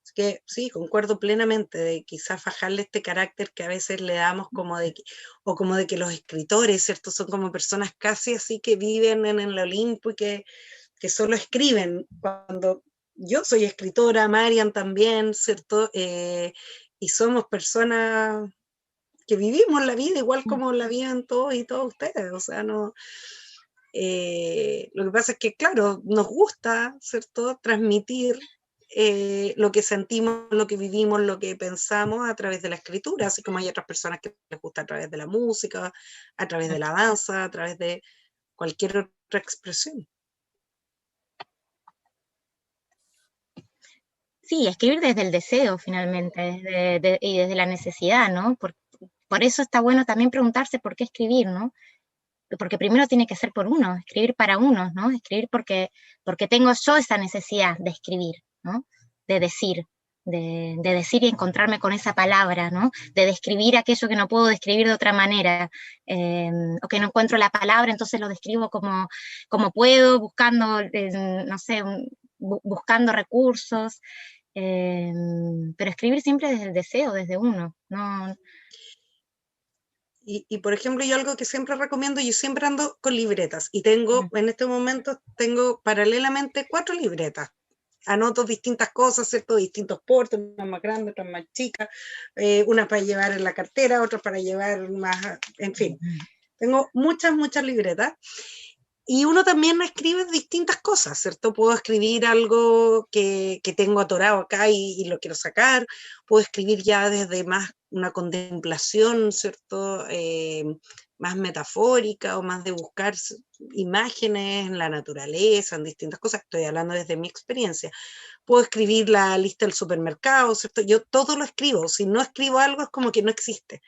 Así que sí, concuerdo plenamente de quizás bajarle este carácter que a veces le damos o como de que los escritores, ¿cierto? Son como personas casi así que viven en el Olimpo y que solo escriben, cuando yo soy escritora, Marian también, ¿cierto? Y somos personas que vivimos la vida igual como la viven todos y todas ustedes, o sea, no... lo que pasa es que, claro, nos gusta, ¿cierto?, transmitir lo que sentimos, lo que vivimos, lo que pensamos a través de la escritura, así como hay otras personas que les gusta a través de la música, a través de la danza, a través de cualquier otra expresión. Sí, escribir desde el deseo, finalmente, y desde la necesidad, ¿no? Por eso está bueno también preguntarse por qué escribir, ¿no? Porque primero tiene que ser por uno, escribir para uno, ¿no? Escribir porque tengo yo esa necesidad de escribir, ¿no? De decir, de decir y encontrarme con esa palabra, ¿no? De describir aquello que no puedo describir de otra manera, o que no encuentro la palabra, entonces lo describo como puedo, buscando, no sé, buscando recursos, pero escribir siempre desde el deseo, desde uno, no... Por ejemplo, yo algo que siempre recomiendo, yo siempre ando con libretas y tengo, en este momento, tengo paralelamente 4 libretas. Anoto distintas cosas, ¿cierto? Distintos portes, unas más grandes, otras más chicas, unas para llevar en la cartera, otras para llevar más, en fin. Tengo muchas libretas. Y uno también escribe distintas cosas, ¿cierto? Puedo escribir algo que tengo atorado acá y lo quiero sacar, puedo escribir ya desde más una contemplación, ¿cierto? Más metafórica o más de buscar imágenes en la naturaleza, en distintas cosas, estoy hablando desde mi experiencia. Puedo escribir la lista del supermercado, ¿cierto? Yo todo lo escribo, si no escribo algo es como que no existe.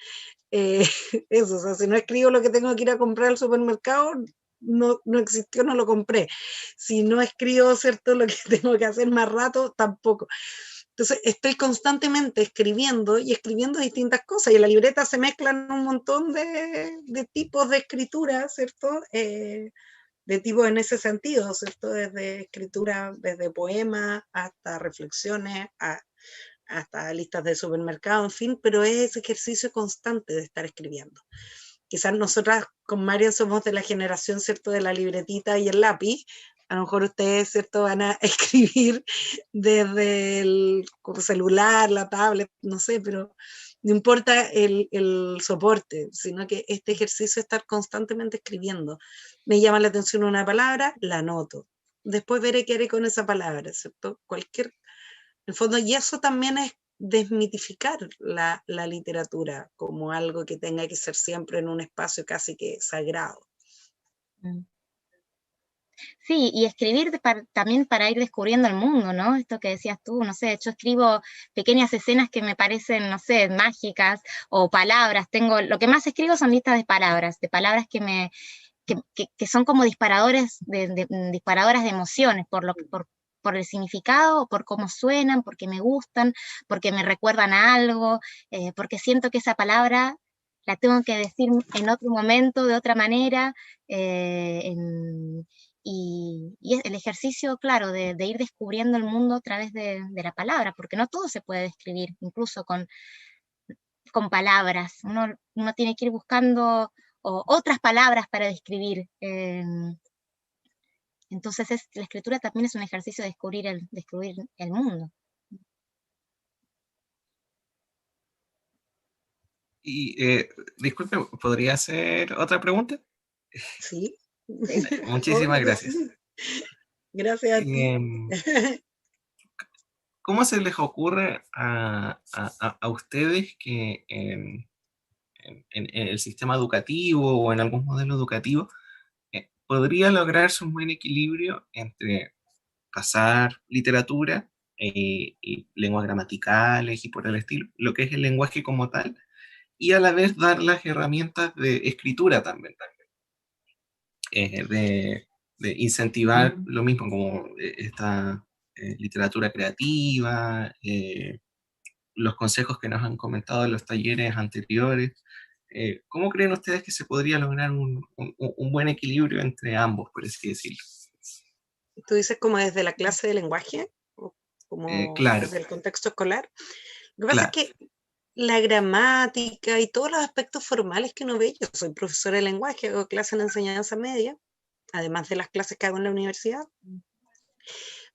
Eso, o sea, si no escribo lo que tengo que ir a comprar al supermercado, no existió, no lo compré. Si no escribo, ¿cierto?, lo que tengo que hacer más rato, tampoco. Entonces, estoy constantemente escribiendo y escribiendo distintas cosas, y en la libreta se mezclan un montón de tipos de escritura, ¿cierto? De tipos en ese sentido, ¿cierto? Desde escritura, desde poemas hasta reflexiones, hasta listas de supermercado, en fin, pero es ese ejercicio constante de estar escribiendo. Quizás nosotras con Marian somos de la generación, ¿cierto?, de la libretita y el lápiz. A lo mejor ustedes, ¿cierto?, van a escribir desde el celular, la tablet, no sé, pero no importa el soporte, sino que este ejercicio de estar constantemente escribiendo. Me llama la atención una palabra, la anoto. Después veré qué haré con esa palabra, ¿cierto? En el fondo, y eso también es desmitificar la literatura como algo que tenga que ser siempre en un espacio casi que sagrado. Sí, y escribir también para ir descubriendo el mundo, ¿no? Esto que decías tú, no sé, yo escribo pequeñas escenas que me parecen, no sé, mágicas, o palabras, lo que más escribo son listas de palabras que son como disparadoras de emociones, por el significado, por cómo suenan, porque me gustan, porque me recuerdan a algo, porque siento que esa palabra la tengo que decir en otro momento, de otra manera, y es el ejercicio, claro, de ir descubriendo el mundo a través de la palabra, porque no todo se puede describir, incluso con palabras. Uno tiene que ir buscando otras palabras para describir. Entonces la escritura también es un ejercicio de descubrir el mundo. Y disculpe, ¿podría hacer otra pregunta? Sí. Muchísimas gracias. Gracias a ti. ¿Cómo se les ocurre a ustedes que en el sistema educativo o en algún modelo educativo podría lograrse un buen equilibrio entre pasar literatura y lenguas gramaticales y por el estilo, lo que es el lenguaje como tal, y a la vez dar las herramientas de escritura también, de incentivar lo mismo como esta literatura creativa, los consejos que nos han comentado en los talleres anteriores. ¿Cómo creen ustedes que se podría lograr un buen equilibrio entre ambos, por así decirlo? ¿Tú dices como desde la clase de lenguaje? como Claro, desde el contexto escolar. Lo que pasa es claro. que la gramática y todos los aspectos formales que uno ve, yo soy profesora de lenguaje, hago clases en enseñanza media, además de las clases que hago en la universidad,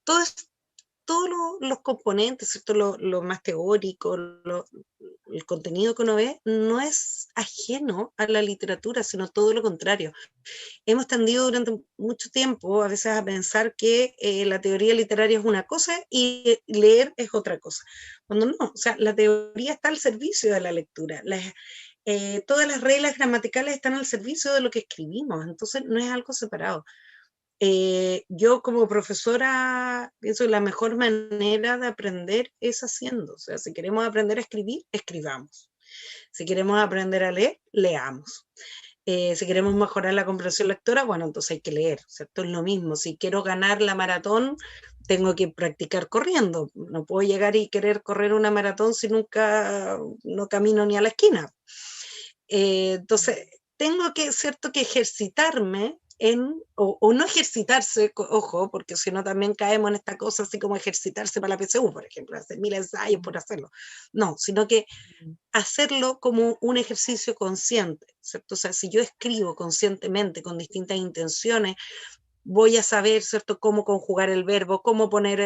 todo es- todos los componentes, ¿cierto? Lo más teórico, el contenido que uno ve, no es ajeno a la literatura, sino todo lo contrario. Hemos tendido durante mucho tiempo a veces a pensar que la teoría literaria es una cosa y leer es otra cosa, cuando no, o sea, la teoría está al servicio de la lectura. Todas las reglas gramaticales están al servicio de lo que escribimos, entonces no es algo separado. Yo como profesora pienso que la mejor manera de aprender es haciendo, o sea, si queremos aprender a escribir, escribamos. Si queremos aprender a leer, leamos. Si queremos mejorar la comprensión lectora, bueno, entonces hay que leer, ¿cierto? Es lo mismo. Si quiero ganar la maratón, tengo que practicar corriendo. No puedo llegar y querer correr una maratón si nunca no camino ni a la esquina. Entonces, tengo que, ¿cierto?, que ejercitarme o no ejercitarse, ojo, porque si no también caemos en esta cosa así como ejercitarse para la PSU, por ejemplo, hacer 1000 ensayos por hacerlo. No, sino que hacerlo como un ejercicio consciente, ¿cierto? O sea, si yo escribo conscientemente con distintas intenciones, voy a saber, ¿cierto?, cómo conjugar el verbo, cómo poner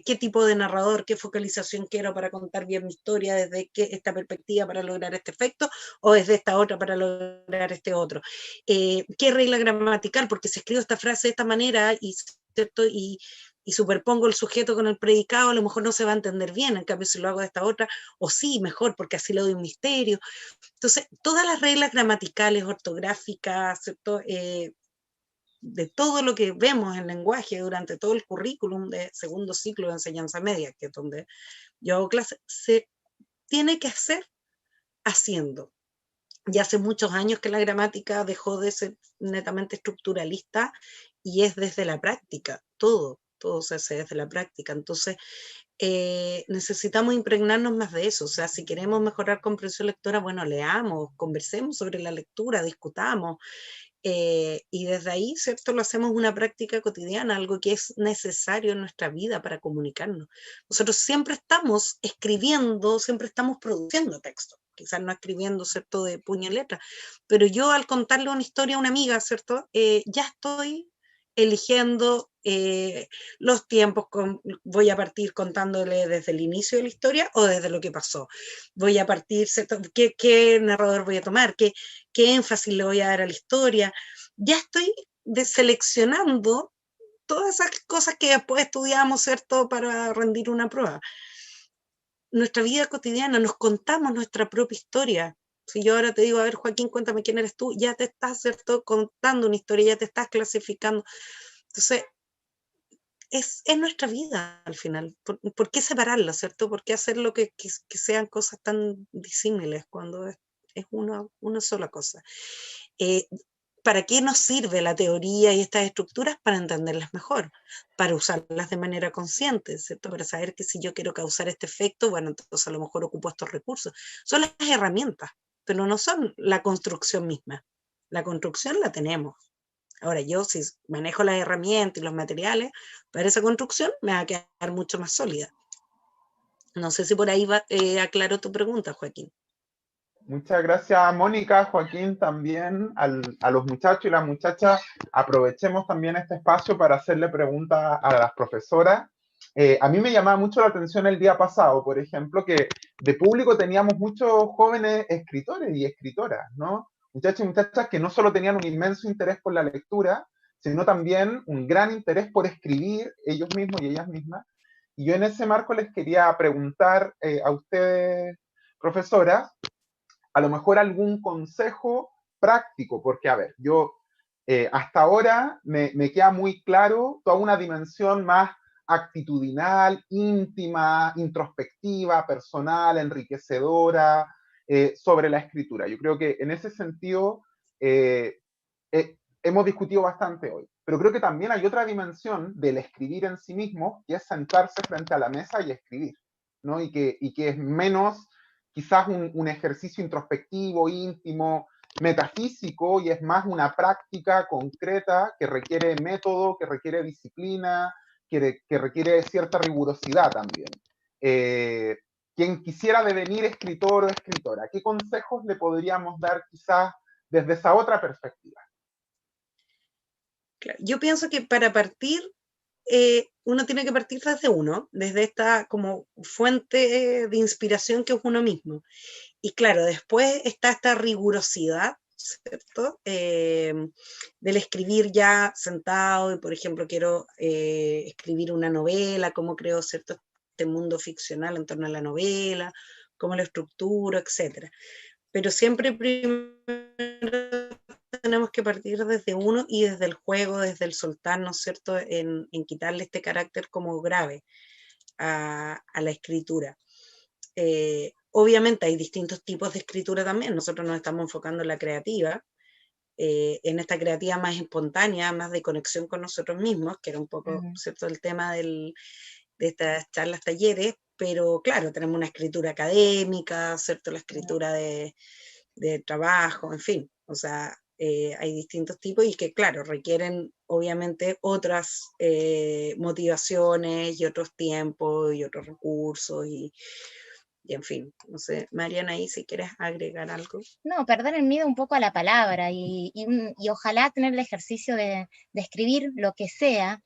qué tipo de narrador, qué focalización quiero para contar bien mi historia, desde esta perspectiva para lograr este efecto, o desde esta otra para lograr este otro. ¿Qué regla gramatical? Porque si escribo esta frase de esta manera ¿cierto? Y superpongo el sujeto con el predicado, a lo mejor no se va a entender bien, en cambio si lo hago de esta otra, o sí, mejor, porque así le doy un misterio. Entonces, todas las reglas gramaticales, ortográficas, ¿cierto?, de todo lo que vemos en lenguaje durante todo el currículum de segundo ciclo de enseñanza media, que es donde yo hago clase, se tiene que hacer haciendo. Ya hace muchos años que la gramática dejó de ser netamente estructuralista y es desde la práctica, todo se hace desde la práctica. Entonces, necesitamos impregnarnos más de eso. O sea, si queremos mejorar comprensión lectora, bueno, leamos, conversemos sobre la lectura, discutamos, y desde ahí, ¿cierto?, lo hacemos una práctica cotidiana, algo que es necesario en nuestra vida para comunicarnos. Nosotros siempre estamos escribiendo, siempre estamos produciendo texto, quizás no escribiendo, ¿cierto?, de puño y letra, pero yo al contarle una historia a una amiga, ¿cierto?, ya estoy eligiendo los tiempos, voy a partir contándole desde el inicio de la historia o desde lo que pasó. Voy a partir, ¿cierto?, qué narrador voy a tomar, qué énfasis le voy a dar a la historia. Ya estoy seleccionando todas esas cosas que después estudiamos, ¿cierto?, para rendir una prueba. Nuestra vida cotidiana, nos contamos nuestra propia historia. Si yo ahora te digo, a ver, Joaquín, cuéntame quién eres tú, ya te estás, ¿cierto?, contando una historia, ya te estás clasificando. Entonces, es nuestra vida al final. ¿Por qué separarla, cierto? ¿Por qué hacerlo que sean cosas tan disímiles cuando es una sola cosa? Eh, ¿Para qué nos sirve la teoría y estas estructuras? Para entenderlas mejor, para usarlas de manera consciente, ¿cierto? Para saber que si yo quiero causar este efecto, bueno, entonces a lo mejor ocupo estos recursos. Son las herramientas, pero no son la construcción misma. La construcción la tenemos. Ahora yo, si manejo las herramientas y los materiales para esa construcción, me va a quedar mucho más sólida. No sé si por ahí aclaro tu pregunta, Joaquín. Muchas gracias, Mónica, Joaquín, también a los muchachos y las muchachas. Aprovechemos también este espacio para hacerle preguntas a las profesoras. A mí me llamaba mucho la atención el día pasado, por ejemplo, que de público teníamos muchos jóvenes escritores y escritoras, ¿no? Muchachos y muchachas que no solo tenían un inmenso interés por la lectura, sino también un gran interés por escribir ellos mismos y ellas mismas. Y yo en ese marco les quería preguntar a ustedes, profesoras, a lo mejor algún consejo práctico, porque a ver, yo hasta ahora me queda muy claro toda una dimensión más actitudinal, íntima, introspectiva, personal, enriquecedora sobre la escritura. Yo creo que en ese sentido hemos discutido bastante hoy, pero creo que también hay otra dimensión del escribir en sí mismo, que es sentarse frente a la mesa y escribir, ¿no? Y que es menos quizás un ejercicio introspectivo, íntimo, metafísico, y es más una práctica concreta que requiere método, que requiere disciplina, que requiere cierta rigurosidad también. Quien quisiera devenir escritor o escritora, ¿qué consejos le podríamos dar quizás desde esa otra perspectiva? Claro, yo pienso que para partir, uno tiene que partir desde uno, desde esta como fuente de inspiración que es uno mismo. Y claro, después está esta rigurosidad, ¿cierto? Del escribir ya sentado, y por ejemplo quiero escribir una novela, cómo creo, ¿cierto? Este mundo ficcional en torno a la novela, cómo lo estructuro, etc. Pero siempre primero tenemos que partir desde uno y desde el juego, desde el soltarnos, ¿cierto? En quitarle este carácter como grave a la escritura. Obviamente hay distintos tipos de escritura también, nosotros nos estamos enfocando en la creativa, en esta creativa más espontánea, más de conexión con nosotros mismos, que era un poco, ¿cierto?, el tema de estas charlas, talleres, pero claro, tenemos una escritura académica, ¿cierto?, la escritura de trabajo, en fin, o sea, hay distintos tipos y que, claro, requieren obviamente otras motivaciones y otros tiempos y otros recursos y en fin, no sé, Mariana, ahí si quieres agregar algo. No, perder el miedo un poco a la palabra y ojalá tener el ejercicio de escribir lo que sea,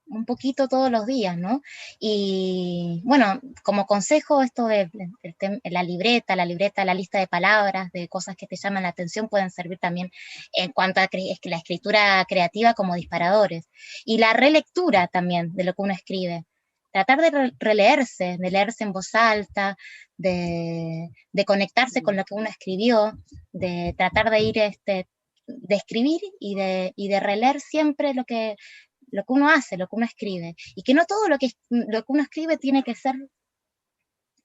un poquito todos los días, ¿no? Y bueno, como consejo, esto de la libreta, la lista de palabras, de cosas que te llaman la atención, pueden servir también en cuanto a la escritura creativa como disparadores. Y la relectura también de lo que uno escribe. Tratar de releerse, de leerse en voz alta, de conectarse con lo que uno escribió, de tratar de ir, de escribir y de releer siempre lo que uno hace, lo que uno escribe, y que no todo lo que uno escribe tiene que ser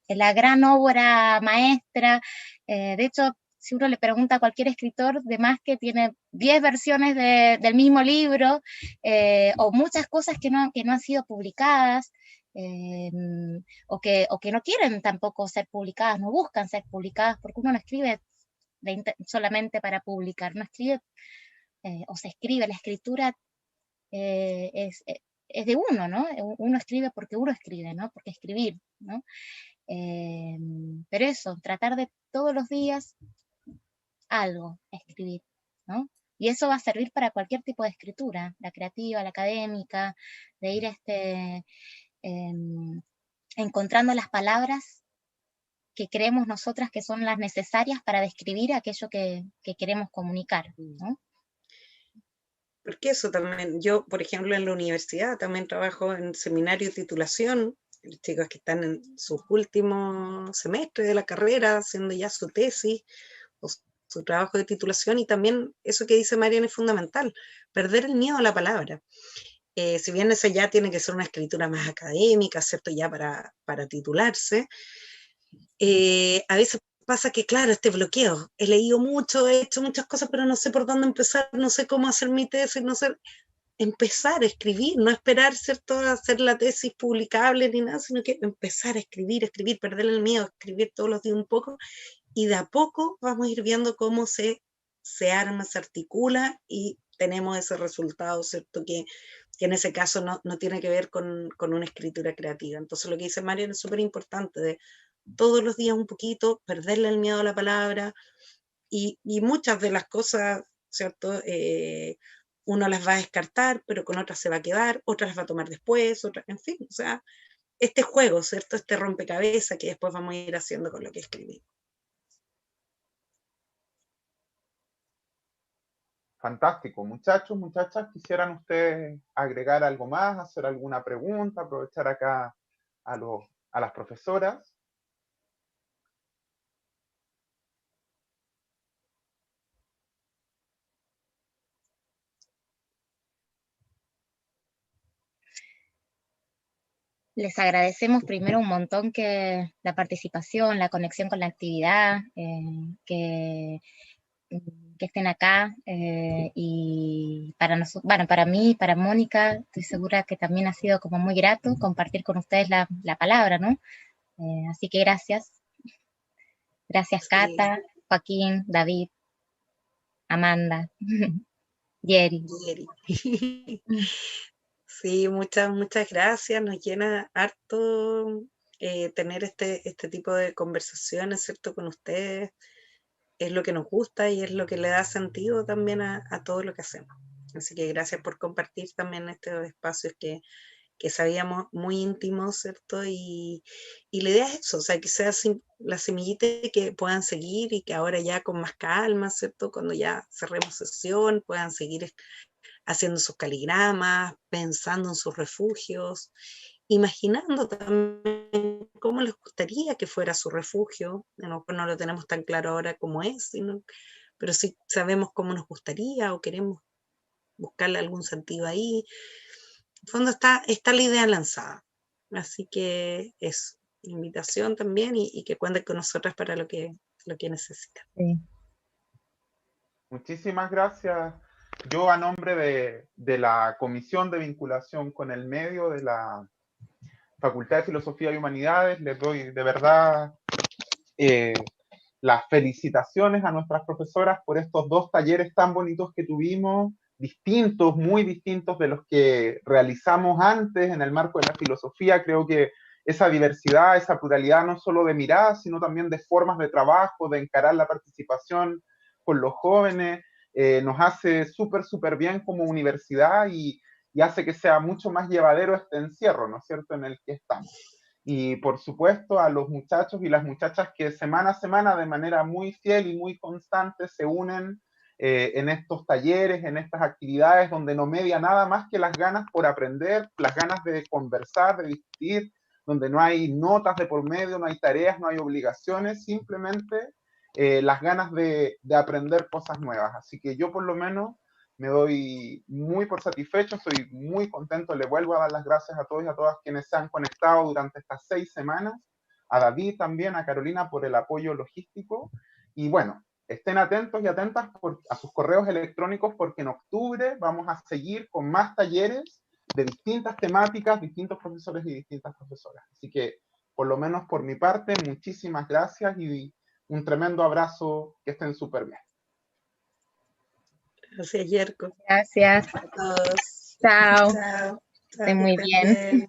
la gran obra maestra. De hecho, si uno le pregunta a cualquier escritor, de más que tiene 10 versiones del mismo libro, o muchas cosas que no han sido publicadas, o que no quieren tampoco ser publicadas, no buscan ser publicadas, porque uno no escribe solamente para publicar, no escribe, o se escribe, la escritura es de uno, ¿no? Uno escribe porque uno escribe, ¿no? Porque escribir, ¿no? Pero eso, tratar de todos los días algo escribir, ¿no? Y eso va a servir para cualquier tipo de escritura, la creativa, la académica, de ir encontrando las palabras que creemos nosotras que son las necesarias para describir aquello que queremos comunicar, ¿no? Porque eso también, yo por ejemplo en la universidad también trabajo en seminario de titulación, los chicos que están en sus últimos semestres de la carrera haciendo ya su tesis o su trabajo de titulación, y también eso que dice Mariana es fundamental, perder el miedo a la palabra. Si bien esa ya tiene que ser una escritura más académica, ¿cierto? Ya para titularse, a veces pasa que, claro, este bloqueo, he leído mucho, he hecho muchas cosas, pero no sé por dónde empezar, no sé cómo hacer mi tesis, no sé, empezar a escribir, no esperar, ¿cierto?, a hacer la tesis publicable ni nada, sino que empezar a escribir, perder el miedo, escribir todos los días un poco, y de a poco vamos a ir viendo cómo se arma, se articula, y tenemos ese resultado, ¿cierto?, que en ese caso no tiene que ver con una escritura creativa. Entonces lo que dice Mariana es súper importante, de todos los días un poquito, perderle el miedo a la palabra, y muchas de las cosas, ¿cierto?, uno las va a descartar, pero con otras se va a quedar, otras las va a tomar después, otras, en fin, o sea, este juego, ¿cierto?, este rompecabezas que después vamos a ir haciendo con lo que escribimos. Fantástico. Muchachos, muchachas, ¿quisieran ustedes agregar algo más, hacer alguna pregunta, aprovechar acá a las profesoras? Les agradecemos primero un montón que la participación, la conexión con la actividad, que estén acá, y para nosotros, bueno, para mí, para Mónica, estoy segura que también ha sido como muy grato compartir con ustedes la palabra, ¿no? Así que gracias. Gracias, Cata, Joaquín, David, Amanda, Yeri. Sí, muchas gracias. Nos llena harto tener este tipo de conversaciones, ¿cierto? Con ustedes. Es lo que nos gusta y es lo que le da sentido también a todo lo que hacemos. Así que gracias por compartir también estos espacios que sabíamos muy íntimos, ¿cierto? Y la idea es eso, o sea, que sea la semillita que puedan seguir y que ahora ya con más calma, ¿cierto? Cuando ya cerremos sesión, puedan seguir haciendo sus caligramas, pensando en sus refugios, imaginando también cómo les gustaría que fuera su refugio. A lo mejor no lo tenemos tan claro ahora cómo es, pero sí sabemos cómo nos gustaría o queremos buscarle algún sentido ahí. En el fondo está la idea lanzada. Así que es invitación también y que cuenten con nosotras para lo que necesitan. Sí. Muchísimas gracias. Yo a nombre de la Comisión de Vinculación con el Medio de la Facultad de Filosofía y Humanidades les doy de verdad las felicitaciones a nuestras profesoras por estos 2 talleres tan bonitos que tuvimos, distintos, muy distintos de los que realizamos antes en el marco de la filosofía. Creo que esa diversidad, esa pluralidad no solo de miradas, sino también de formas de trabajo, de encarar la participación con los jóvenes, nos hace súper bien como universidad y hace que sea mucho más llevadero este encierro, ¿no es cierto?, en el que estamos. Y por supuesto a los muchachos y las muchachas que semana a semana de manera muy fiel y muy constante se unen en estos talleres, en estas actividades donde no media nada más que las ganas por aprender, las ganas de conversar, de discutir, donde no hay notas de por medio, no hay tareas, no hay obligaciones, simplemente las ganas de aprender cosas nuevas. Así que yo por lo menos me doy muy por satisfecho, soy muy contento, le vuelvo a dar las gracias a todos y a todas quienes se han conectado durante estas 6 semanas, a David también, a Carolina por el apoyo logístico, y bueno, estén atentos y atentas a sus correos electrónicos porque en octubre vamos a seguir con más talleres de distintas temáticas, distintos profesores y distintas profesoras. Así que, por lo menos por mi parte, muchísimas gracias y un tremendo abrazo, que estén súper bien. Gracias, Yerko. Gracias. A todos. Chao. Chao. Estén muy bien.